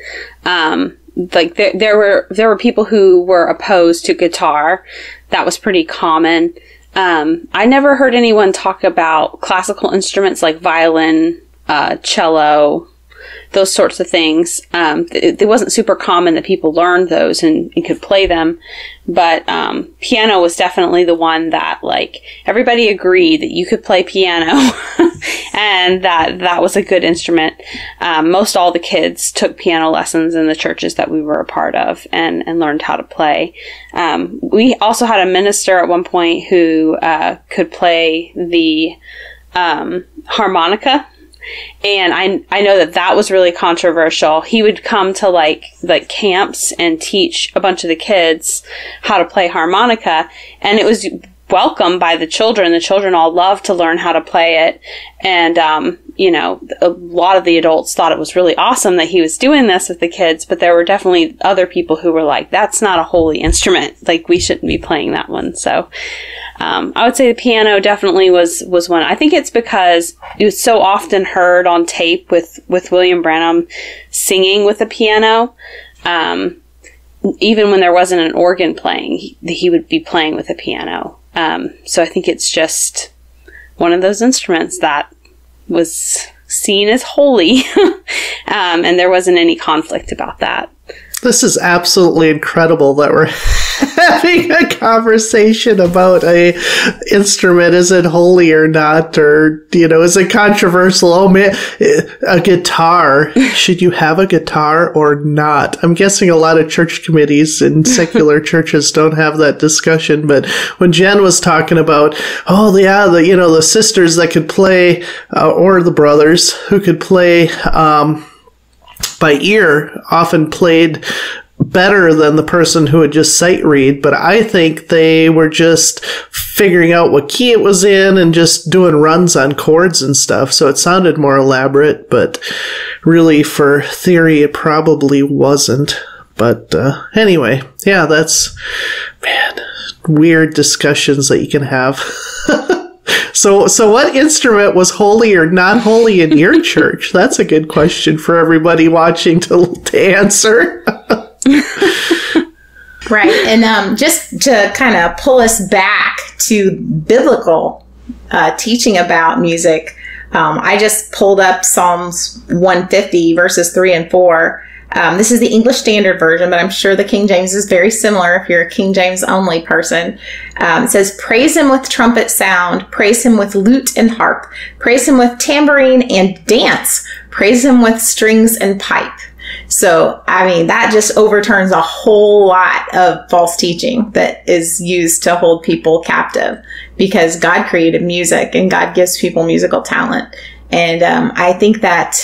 Like there were people who were opposed to guitar. That was pretty common. I never heard anyone talk about classical instruments like violin, cello, those sorts of things. It wasn't super common that people learned those and could play them. But piano was definitely the one that, like, everybody agreed that you could play piano and that was a good instrument. Most all the kids took piano lessons in the churches that we were a part of and learned how to play. We also had a minister at one point who could play the harmonica. And I know that was really controversial. He would come to like camps and teach a bunch of the kids how to play harmonica, and it was welcomed by the children. The children all loved to learn how to play it. And, a lot of the adults thought it was really awesome that he was doing this with the kids, but there were definitely other people who were like, that's not a holy instrument. Like, we shouldn't be playing that one. So, I would say the piano definitely was one. I think it's because it was so often heard on tape with William Branham singing with the piano. Even when there wasn't an organ playing, he would be playing with a piano. So I think it's just one of those instruments that was seen as holy. And there wasn't any conflict about that. This is absolutely incredible that we're having a conversation about a instrument. Is it holy or not? Or, is it controversial? Oh man, a guitar. Should you have a guitar or not? I'm guessing a lot of church committees and secular churches don't have that discussion. But when Jen was talking about, the sisters that could play, or the brothers who could play, by ear, often played better than the person who would just sight read, but I think they were just figuring out what key it was in and just doing runs on chords and stuff, so it sounded more elaborate, but really for theory it probably wasn't. But anyway, yeah, that's, weird discussions that you can have. So what instrument was holy or not holy in your church? That's a good question for everybody watching to answer. Right. And just to kind of pull us back to biblical teaching about music, I just pulled up Psalms 150, verses 3 and 4. This is the English Standard Version, but I'm sure the King James is very similar if you're a King James only person. It says, praise him with trumpet sound, praise him with lute and harp, praise him with tambourine and dance, praise him with strings and pipe. So, that just overturns a whole lot of false teaching that is used to hold people captive, because God created music and God gives people musical talent. And I think that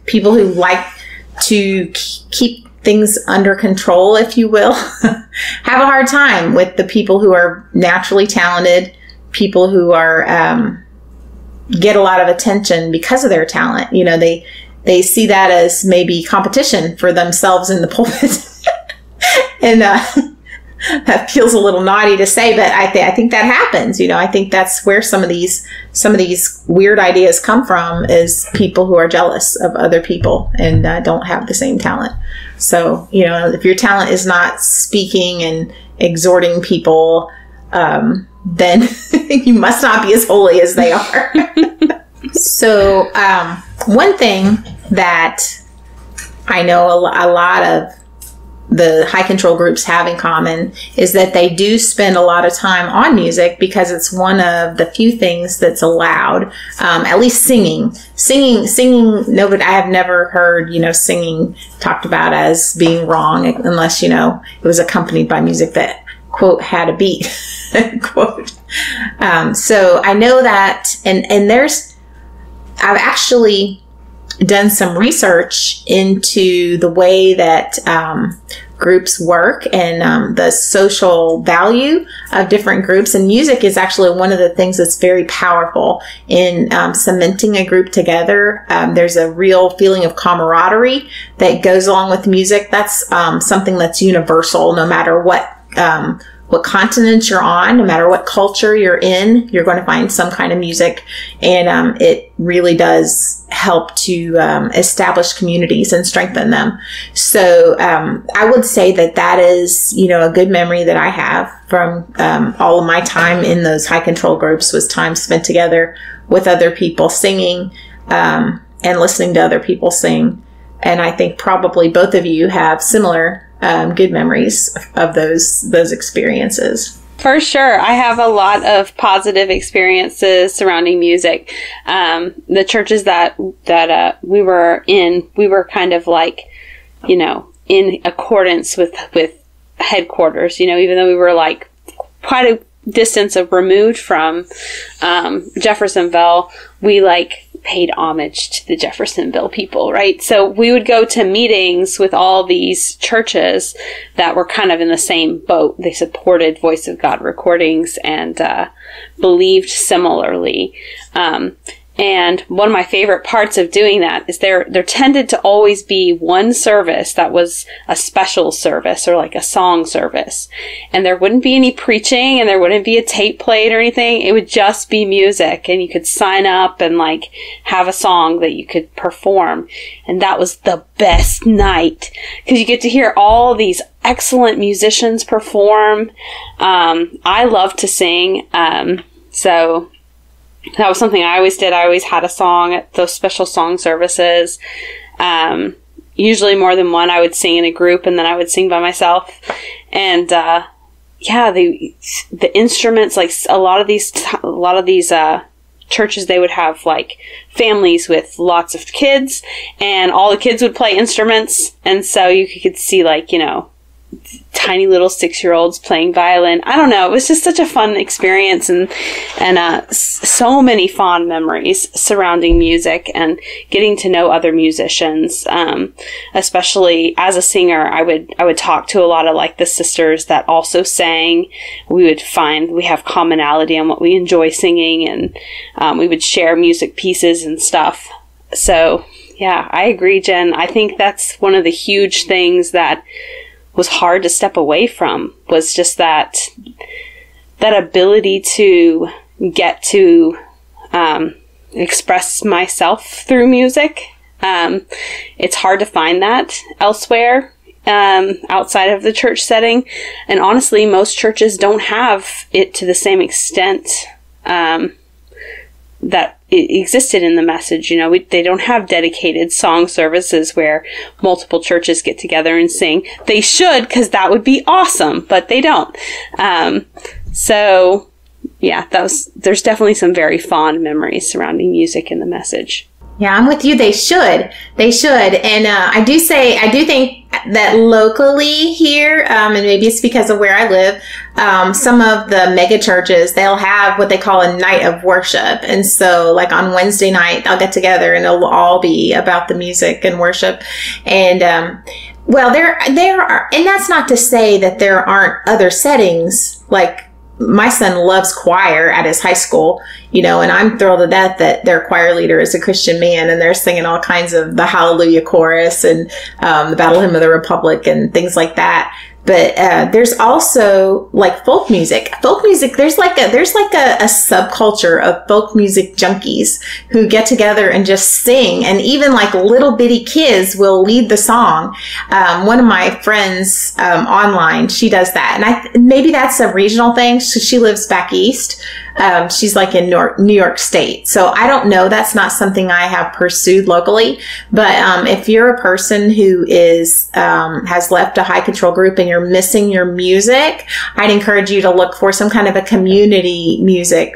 people who like to keep things under control, if you will, have a hard time with the people who are naturally talented, people who are get a lot of attention because of their talent. They see that as maybe competition for themselves in the pulpit. And that feels a little naughty to say, but I think that happens. I think that's where some of these weird ideas come from, is people who are jealous of other people and don't have the same talent. So, if your talent is not speaking and exhorting people, then you must not be as holy as they are. So, one thing that I know a lot of the high control groups have in common is that they do spend a lot of time on music, because it's one of the few things that's allowed, at least singing. Nobody, I have never heard, singing talked about as being wrong, unless, it was accompanied by music that, quote, had a beat, quote. So I know that, and I've actually done some research into the way that groups work and the social value of different groups. And music is actually one of the things that's very powerful in cementing a group together. There's a real feeling of camaraderie that goes along with music. That's something that's universal, no matter what continent you're on, no matter what culture you're in, you're going to find some kind of music. And it really does help to establish communities and strengthen them. So I would say that is, a good memory that I have from all of my time in those high control groups, was time spent together with other people singing and listening to other people sing. And I think probably both of you have similar good memories of those experiences. For sure. I have a lot of positive experiences surrounding music. The churches that we were in, we were kind of like, in accordance with headquarters, even though we were like quite a distance removed from Jeffersonville, we paid homage to the Jeffersonville people, right? So we would go to meetings with all these churches that were kind of in the same boat. They supported Voice of God recordings and believed similarly. And one of my favorite parts of doing that is there tended to always be one service that was a special service, or like a song service. And there wouldn't be any preaching, and there wouldn't be a tape played or anything. It would just be music, and you could sign up and have a song that you could perform. And that was the best night, because you get to hear all these excellent musicians perform. I love to sing. So that was something I always did. I always had a song at those special song services. usually more than one. I would sing in a group, and then I would sing by myself. And the instruments, like a lot of these churches, they would have like families with lots of kids, and all the kids would play instruments, and so you could see like, you know, tiny little 6-year-olds playing violin. I don't know. It was just such a fun experience, and so many fond memories surrounding music and getting to know other musicians. Especially as a singer, I would talk to a lot of like the sisters that also sang. We would find we have commonality on what we enjoy singing, and we would share music pieces and stuff. So yeah, I agree, Jen. I think that's one of the huge things that was hard to step away from, was just that ability to get to express myself through music. It's hard to find that elsewhere outside of the church setting, and honestly, most churches don't have it to the same extent that it existed in the message. You know, they don't have dedicated song services where multiple churches get together and sing. They should, because that would be awesome, but they don't. So yeah, there's definitely some very fond memories surrounding music and the message. Yeah, I'm with you. They should. And I do think that locally here, and maybe it's because of where I live, some of the mega churches, they'll have what they call a night of worship. And so like on Wednesday night, they'll get together and it'll all be about the music and worship. And, well, there are, and that's not to say that there aren't other settings. Like my son loves choir at his high school, you know, and I'm thrilled to death that their choir leader is a Christian man, and they're singing all kinds of the Hallelujah chorus and the Battle Hymn of the Republic and things like that. But there's also like folk music. There's like a subculture of folk music junkies who get together and just sing, and even like little bitty kids will lead the song. One of my friends online, she does that, and maybe that's a regional thing. So she lives back east. She's like in New York State. So I don't know. That's not something I have pursued locally. But if you're a person who is has left a high control group and you're missing your music, I'd encourage you to look for some kind of a community music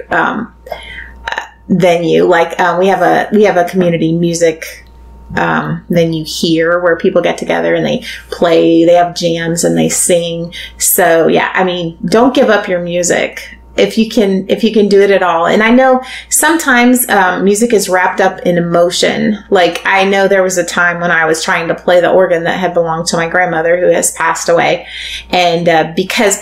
venue. Like we have a community music venue here where people get together and they play. They have jams and they sing. So yeah, I mean, don't give up your music if you can do it at all. And I know sometimes music is wrapped up in emotion. Like I know there was a time when I was trying to play the organ that had belonged to my grandmother who has passed away, and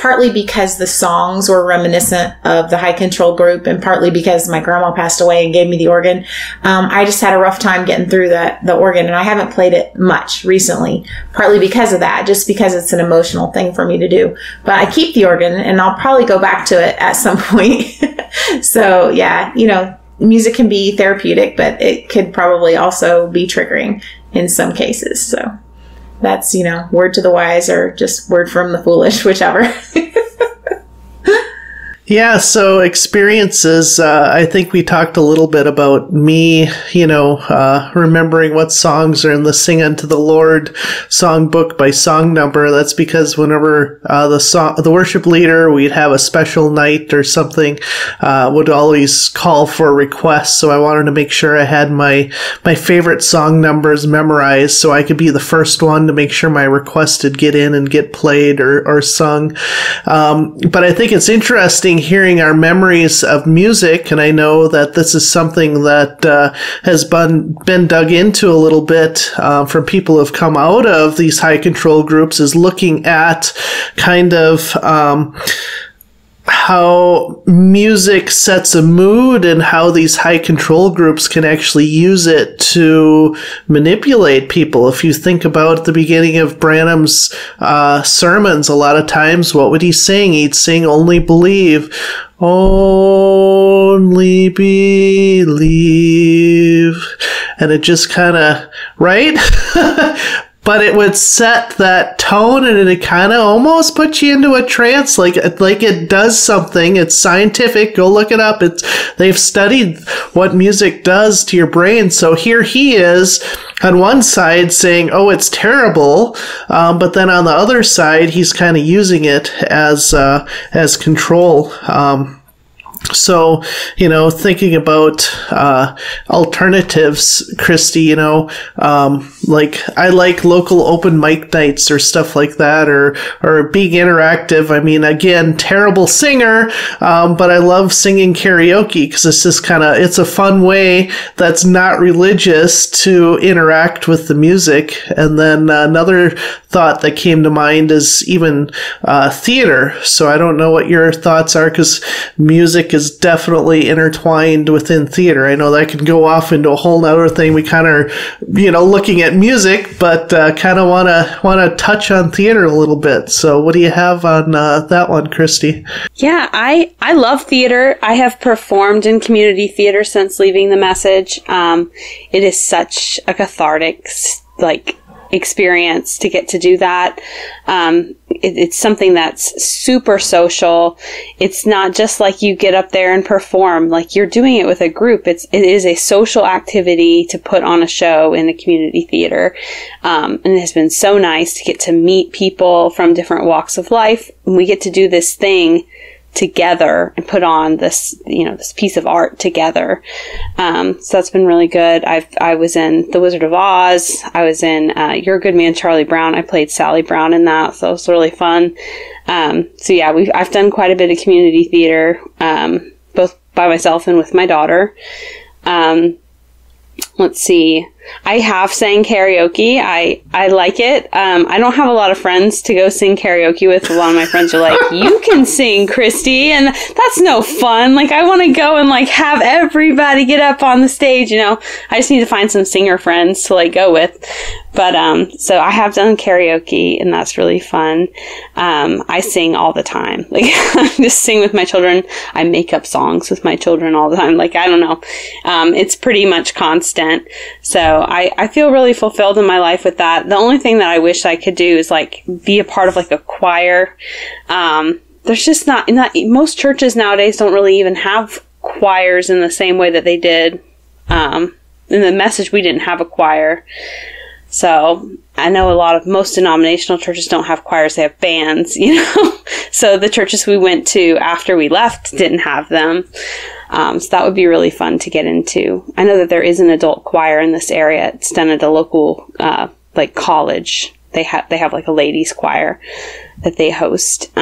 partly because the songs were reminiscent of the high control group, and partly because my grandma passed away and gave me the organ, I just had a rough time getting through the organ, and I haven't played it much recently, partly because of that, just because it's an emotional thing for me to do. But I keep the organ, and I'll probably go back to it at some point. So yeah, you know, music can be therapeutic, but it could probably also be triggering in some cases. So that's, you know, word to the wise or just word from the foolish, whichever. Yeah, so experiences, I think we talked a little bit about me, you know, remembering what songs are in the Sing Unto the Lord songbook by song number. That's because whenever the worship leader, we'd have a special night or something, would always call for requests. So I wanted to make sure I had my favorite song numbers memorized so I could be the first one to make sure my request would get in and get played or sung. But I think it's interesting hearing our memories of music, and I know that this is something that has been dug into a little bit from people who have come out of these high control groups, is looking at kind of how music sets a mood and how these high control groups can actually use it to manipulate people. If you think about the beginning of Branham's sermons, a lot of times, what would he sing? He'd sing "Only Believe." Only believe. And it just kind of, right? but it would set that tone, and it kind of almost puts you into a trance, like it does something. It's scientific. Go look it up. They've studied what music does to your brain. So here he is on one side saying, "Oh, it's terrible," but then on the other side, he's kind of using it as control. So, thinking about alternatives, Kristi, like I like local open mic nights or stuff like that, or being interactive. I mean, again, terrible singer, but I love singing karaoke because it's just it's a fun way that's not religious to interact with the music. And then another thought that came to mind is even theater. So I don't know what your thoughts are, because music is definitely intertwined within theater. I know that can go off into a whole nother thing. We kind of are, looking at music, but kind of want to touch on theater a little bit. So what do you have on that one, Kristi? Yeah, I love theater. I have performed in community theater since leaving the message. It is such a cathartic, experience to get to do that. It's something that's super social. It's not just like you get up there and perform, like you're doing it with a group. It is a social activity to put on a show in a community theater. And it has been so nice to get to meet people from different walks of life. And we get to do this thing together and put on this, this piece of art together. So that's been really good. I was in The Wizard of Oz. I was in You're a Good Man, Charlie Brown. I played Sally Brown in that, so it was really fun. So yeah, I've done quite a bit of community theater, both by myself and with my daughter. Let's see. I have sang karaoke. I like it. I don't have a lot of friends to go sing karaoke with. A lot of my friends are like, "You can sing, Kristi," and that's no fun. Like, I want to go and have everybody get up on the stage. I just need to find some singer friends to go with. But so I have done karaoke, and that's really fun. I sing all the time. I just sing with my children. I make up songs with my children all the time. I don't know. It's pretty much constant. So I feel really fulfilled in my life with that. The only thing that I wish I could do is be a part of a choir. There's just not most churches nowadays don't really even have choirs in the same way that they did. In the message, we didn't have a choir. So I know most denominational churches don't have choirs. They have bands, So the churches we went to after we left didn't have them. So that would be really fun to get into. I know that there is an adult choir in this area. It's done at a local, college. They have a ladies choir that they host.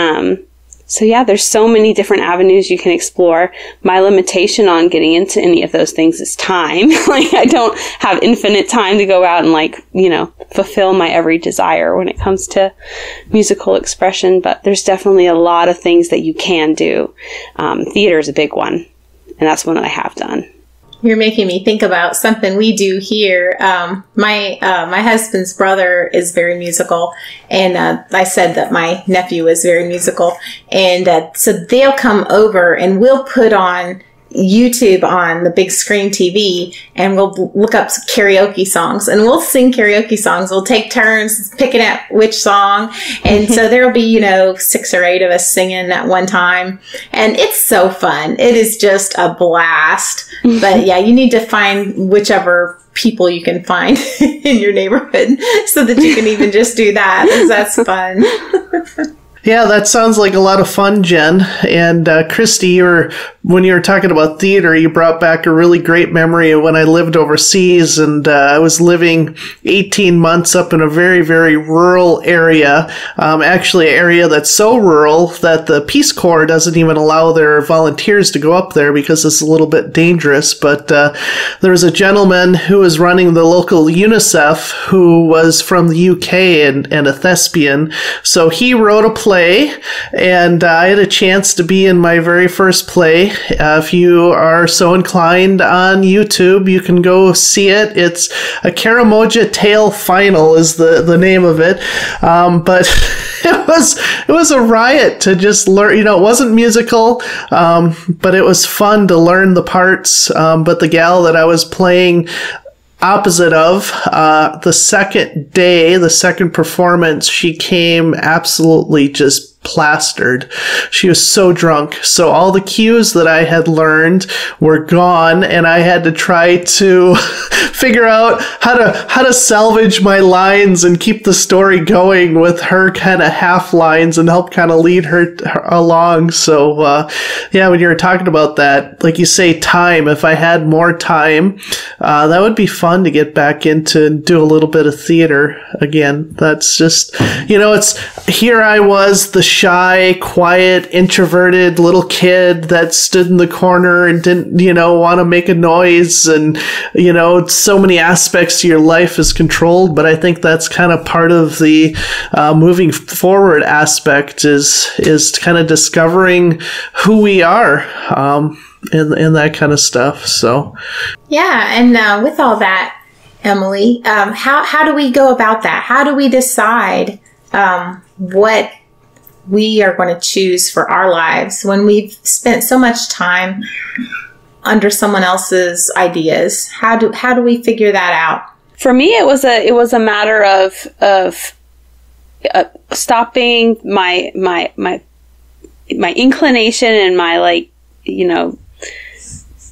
So yeah, there's so many different avenues you can explore. My limitation on getting into any of those things is time. I don't have infinite time to go out and fulfill my every desire when it comes to musical expression, but there's definitely a lot of things that you can do. Theater is a big one, and that's one that I have done. You're making me think about something we do here. My husband's brother is very musical, and I said that my nephew is very musical, and so they'll come over and we'll put on YouTube on the big screen TV, and we'll look up karaoke songs, and we'll sing karaoke songs. We'll take turns picking out which song, and so there'll be 6 or 8 of us singing at one time, and it's so fun. It is just a blast. But yeah, you need to find whichever people you can find in your neighborhood so that you can even just do that, because that's fun. Yeah, that sounds like a lot of fun, Jen. And Kristi, when you were talking about theater, you brought back a really great memory of when I lived overseas, and I was living 18 months up in a very, very rural area. Actually, an area that's so rural that the Peace Corps doesn't even allow their volunteers to go up there because it's a little bit dangerous. But there was a gentleman who was running the local UNICEF who was from the UK and a thespian. So he wrote a play, and I had a chance to be in my very first play. If you are so inclined on YouTube, you can go see it. It's a Karamoja Tale Final is the name of it. But it was a riot to just learn. It wasn't musical, but it was fun to learn the parts. But the gal that I was playing opposite of. The second day, the second performance, she came absolutely just plastered. She was so drunk. So all the cues that I had learned were gone, and I had to try to figure out how to salvage my lines and keep the story going with her kind of half lines and help kind of lead her along. So yeah, when you were talking about that, like you say, time, if I had more time, that would be fun to get back into and do a little bit of theater again. That's just, it's, here I was, the shy, quiet, introverted little kid that stood in the corner and didn't, want to make a noise. And, so many aspects to your life is controlled. But I think that's kind of part of the moving forward aspect is kind of discovering who we are and that kind of stuff. So, yeah. And with all that, Emily, how do we go about that? How do we decide what we are going to choose for our lives when we've spent so much time under someone else's ideas? How do we figure that out? For me, it was a matter of stopping my inclination and my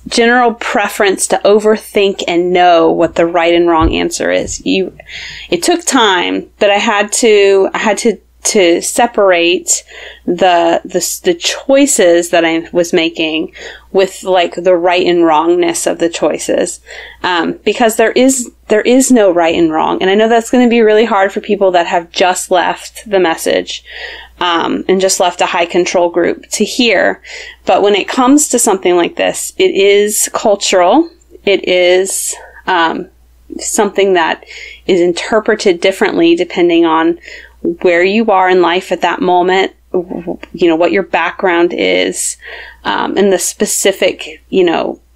general preference to overthink and know what the right and wrong answer is. It took time, but I had to separate the choices that I was making with the right and wrongness of the choices, because there is no right and wrong. And I know that's going to be really hard for people that have just left the message and just left a high control group to hear. But when it comes to something like this, it is cultural. It is something that is interpreted differently depending on where you are in life at that moment, what your background is, and the specific,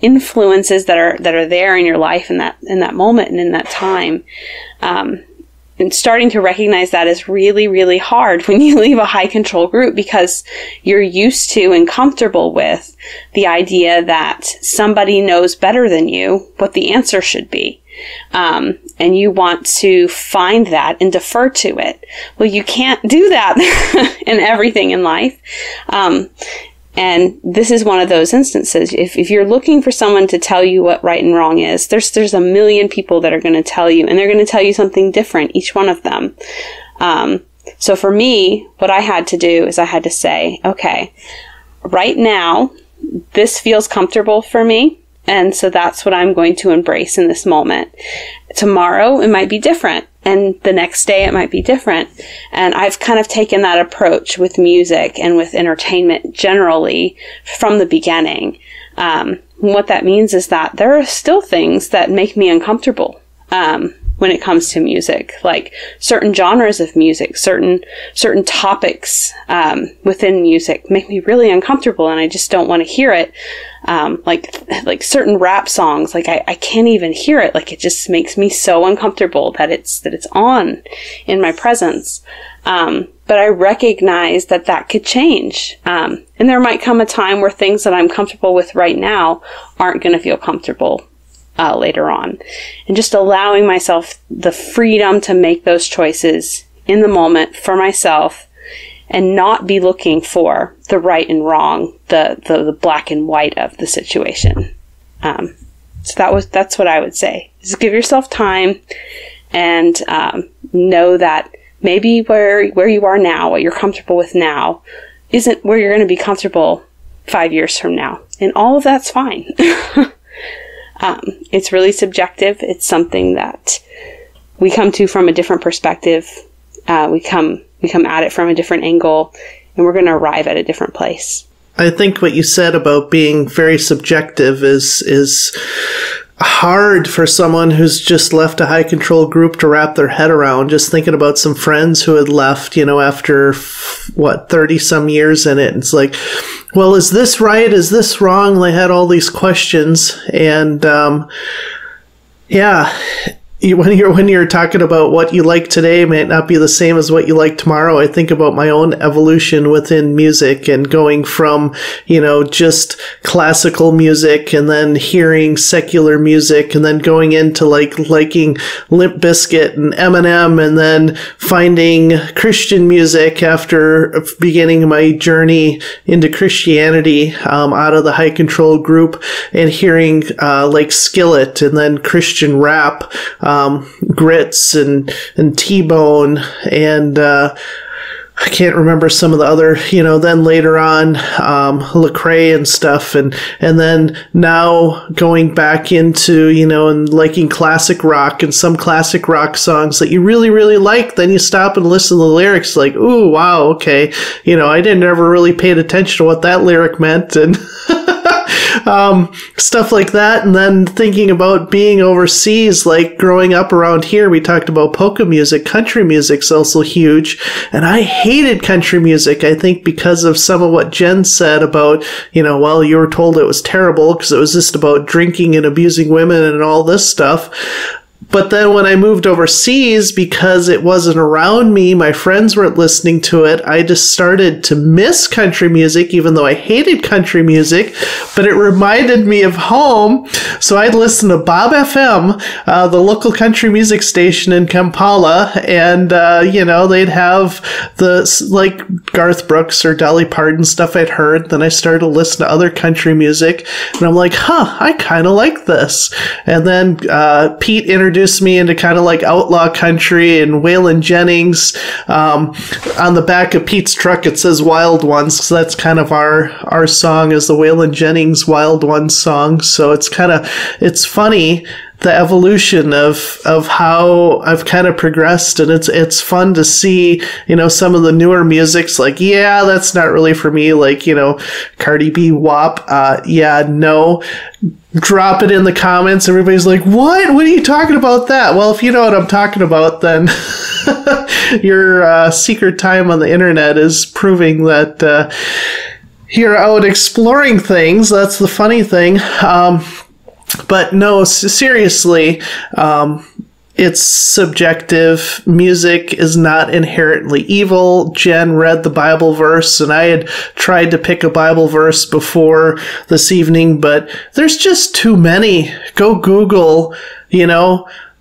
influences that are there in your life in that moment and in that time. And starting to recognize that is really, really hard when you leave a high control group, because you're used to and comfortable with the idea that somebody knows better than you what the answer should be. And you want to find that and defer to it. Well, you can't do that in everything in life. And this is one of those instances. If you're looking for someone to tell you what right and wrong is, there's a million people that are going to tell you, and they're going to tell you something different, each one of them. So for me, what I had to do is I had to say, okay, right now, this feels comfortable for me. And so that's what I'm going to embrace in this moment. Tomorrow, it might be different. And the next day, it might be different. And I've kind of taken that approach with music and with entertainment generally from the beginning. What that means is that there are still things that make me uncomfortable when it comes to music, like certain genres of music, certain topics within music make me really uncomfortable, and I just don't want to hear it. Like certain rap songs, like I can't even hear it. Like it just makes me so uncomfortable that it's on in my presence. But I recognize that could change. And there might come a time where things that I'm comfortable with right now aren't going to feel comfortable later on. And just allowing myself the freedom to make those choices in the moment for myself and not be looking for the right and wrong, the black and white of the situation. So that's what I would say. Just give yourself time and know that maybe where you are now, what you're comfortable with now, isn't where you're going to be comfortable 5 years from now. And all of that's fine. It's really subjective. It's something that we come to from a different perspective. We come at it from a different angle, and we're going to arrive at a different place. I think what you said about being very subjective is hard for someone who's just left a high control group to wrap their head around. Just thinking about some friends who had left, after 30 some years in it. It's like, well, is this right? Is this wrong? They had all these questions. And, yeah, when you're talking about what you like today might not be the same as what you like tomorrow, I think about my own evolution within music and going from, just classical music and then hearing secular music and then going into liking Limp Bizkit and Eminem and then finding Christian music after beginning my journey into Christianity out of the High Control group and hearing Skillet and then Christian rap. Grits and T-Bone and I can't remember some of the other, then later on Lecrae and stuff and then now going back into, and liking classic rock and some classic rock songs that you really, really like, then you stop and listen to the lyrics like, ooh, wow, okay, I didn't ever really paid attention to what that lyric meant and stuff like that. And then thinking about being overseas, like growing up around here, we talked about polka music. Country music's also huge. And I hated country music, I think, because of some of what Jen said about, you were told it was terrible because it was just about drinking and abusing women and all this stuff. But then when I moved overseas, because it wasn't around me, my friends weren't listening to it, I just started to miss country music, even though I hated country music, but it reminded me of home. So I'd listen to Bob FM, the local country music station in Kampala, and, they'd have Garth Brooks or Dolly Parton stuff I'd heard. Then I started to listen to other country music, and I'm like, I kind of like this. And then Pete introduced me into kind of like outlaw country and Waylon Jennings. On the back of Pete's truck, it says Wild Ones. So that's kind of our song is the Waylon Jennings Wild Ones song. So it's funny, the evolution of how I've kind of progressed, and it's fun to see, some of the newer music's like, yeah, that's not really for me, like, Cardi B, WAP, no. Drop it in the comments. Everybody's like, what are you talking about that? Well, if you know what I'm talking about, then your secret time on the internet is proving that you're out exploring things. That's the funny thing. But no, seriously, it's subjective. Music is not inherently evil. Jen read the Bible verse, and I had tried to pick a Bible verse before this evening, but there's just too many. Go Google,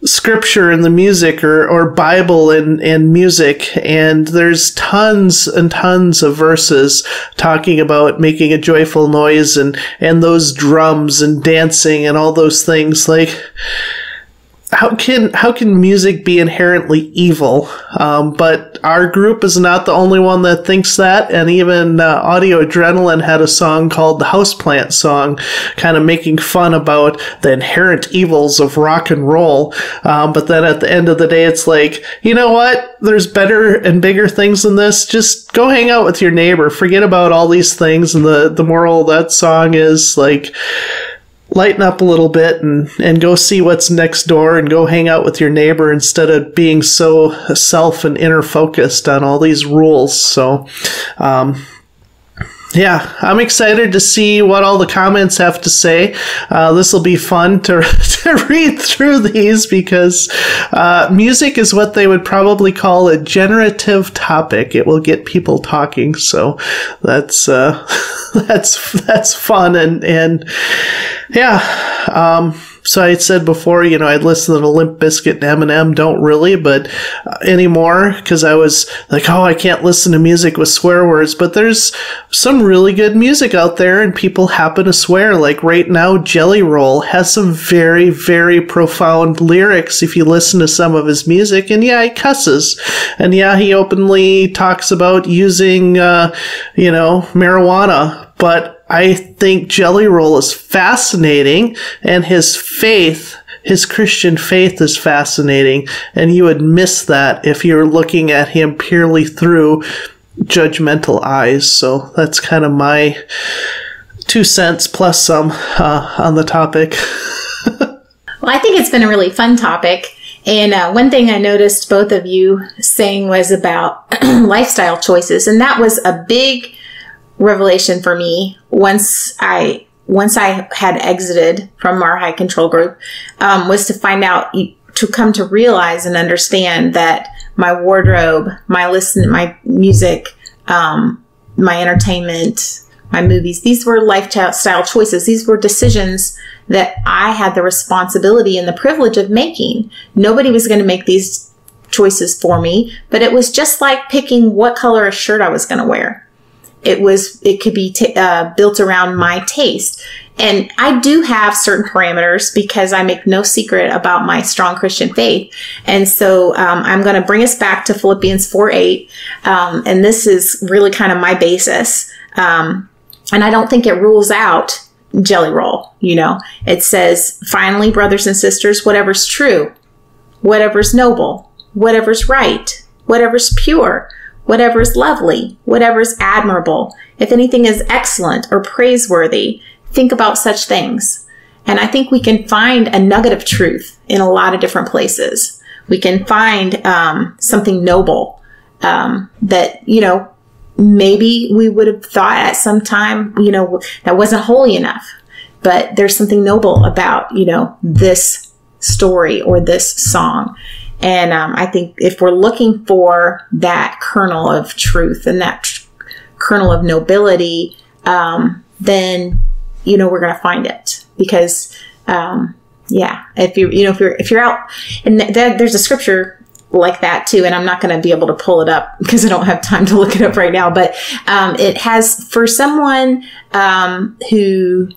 scripture in the music or Bible and music, and there's tons and tons of verses talking about making a joyful noise and those drums and dancing and all those things. Like, how can music be inherently evil? But our group is not the only one that thinks that, and even Audio Adrenaline had a song called the Houseplant Song, kind of making fun about the inherent evils of rock and roll. But then at the end of the day, it's like, you know what? There's better and bigger things than this. Just go hang out with your neighbor. Forget about all these things. And the moral of that song is like, lighten up a little bit and go see what's next door and go hang out with your neighbor instead of being so self and inner focused on all these rules. So, yeah, I'm excited to see what all the comments have to say. This will be fun to read through these because music is what they would probably call a generative topic. It will get people talking, so that's fun and yeah. So I had said before, I'd listen to Limp Bizkit and Eminem, don't really, but anymore, because I was like, I can't listen to music with swear words, but there's some really good music out there, and people happen to swear. Like right now, Jelly Roll has some very, very profound lyrics if you listen to some of his music, and yeah, he cusses, and yeah, he openly talks about using, marijuana, but I think Jelly Roll is fascinating, and his Christian faith is fascinating, and you would miss that if you're looking at him purely through judgmental eyes. So that's kind of my 2 cents plus some on the topic. Well, I think it's been a really fun topic. And one thing I noticed both of you saying was about lifestyle choices, and that was a big revelation for me once I had exited from our high control group, was to find out to come to realize and understand that my wardrobe, my music, my entertainment, my movies, these were lifestyle choices. These were decisions that I had the responsibility and the privilege of making. Nobody was going to make these choices for me, but it was just like picking what color of shirt I was going to wear. It could be built around my taste. And I do have certain parameters because I make no secret about my strong Christian faith. And so I'm going to bring us back to Philippians 4:8. And this is really kind of my basis. And I don't think it rules out Jelly Roll. It says, finally, brothers and sisters, whatever's true, whatever's noble, whatever's right, whatever's pure, whatever is lovely, whatever is admirable, if anything is excellent or praiseworthy, think about such things. And I think we can find a nugget of truth in a lot of different places. We can find something noble that, maybe we would have thought at some time, that wasn't holy enough. But there's something noble about, this story or this song. And I think if we're looking for that kernel of truth and that kernel of nobility, then, we're going to find it. Because, if you're out, and there's a scripture like that too, and I'm not going to be able to pull it up because I don't have time to look it up right now, but it has, for someone who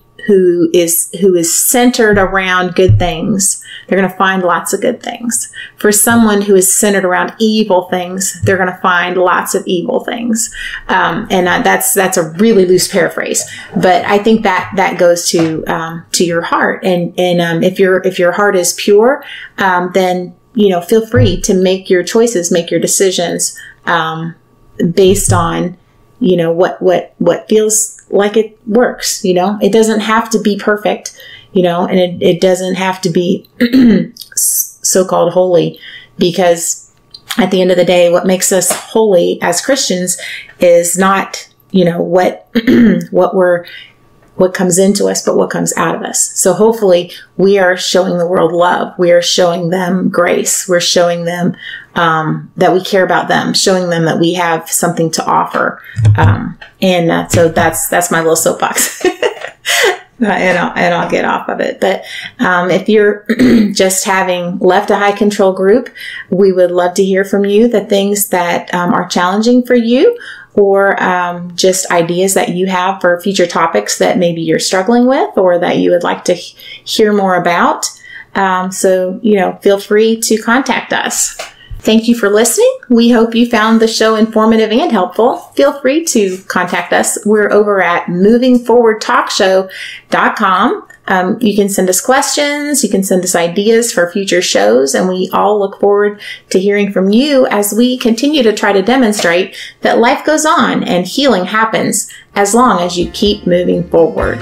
is centered around good things, they're going to find lots of good things. For someone who is centered around evil things, they're going to find lots of evil things. And that's a really loose paraphrase, but I think that goes to your heart. And if your heart is pure, then, feel free to make your choices, make your decisions, based on, what feels like it works. It doesn't have to be perfect, and it doesn't have to be so-called holy, because at the end of the day, what makes us holy as Christians is not, what comes into us, but what comes out of us. So hopefully we are showing the world love. We are showing them grace. We're showing them that we care about them, showing them that we have something to offer. So that's my little soapbox. And I'll get off of it. But if you're just having left a high control group, we would love to hear from you, the things that are challenging for you, or just ideas that you have for future topics that maybe you're struggling with or that you would like to hear more about. So feel free to contact us. Thank you for listening. We hope you found the show informative and helpful. Feel free to contact us. We're over at movingforwardtalkshow.com. You can send us questions. You can send us ideas for future shows. And we all look forward to hearing from you as we continue to try to demonstrate that life goes on and healing happens as long as you keep moving forward.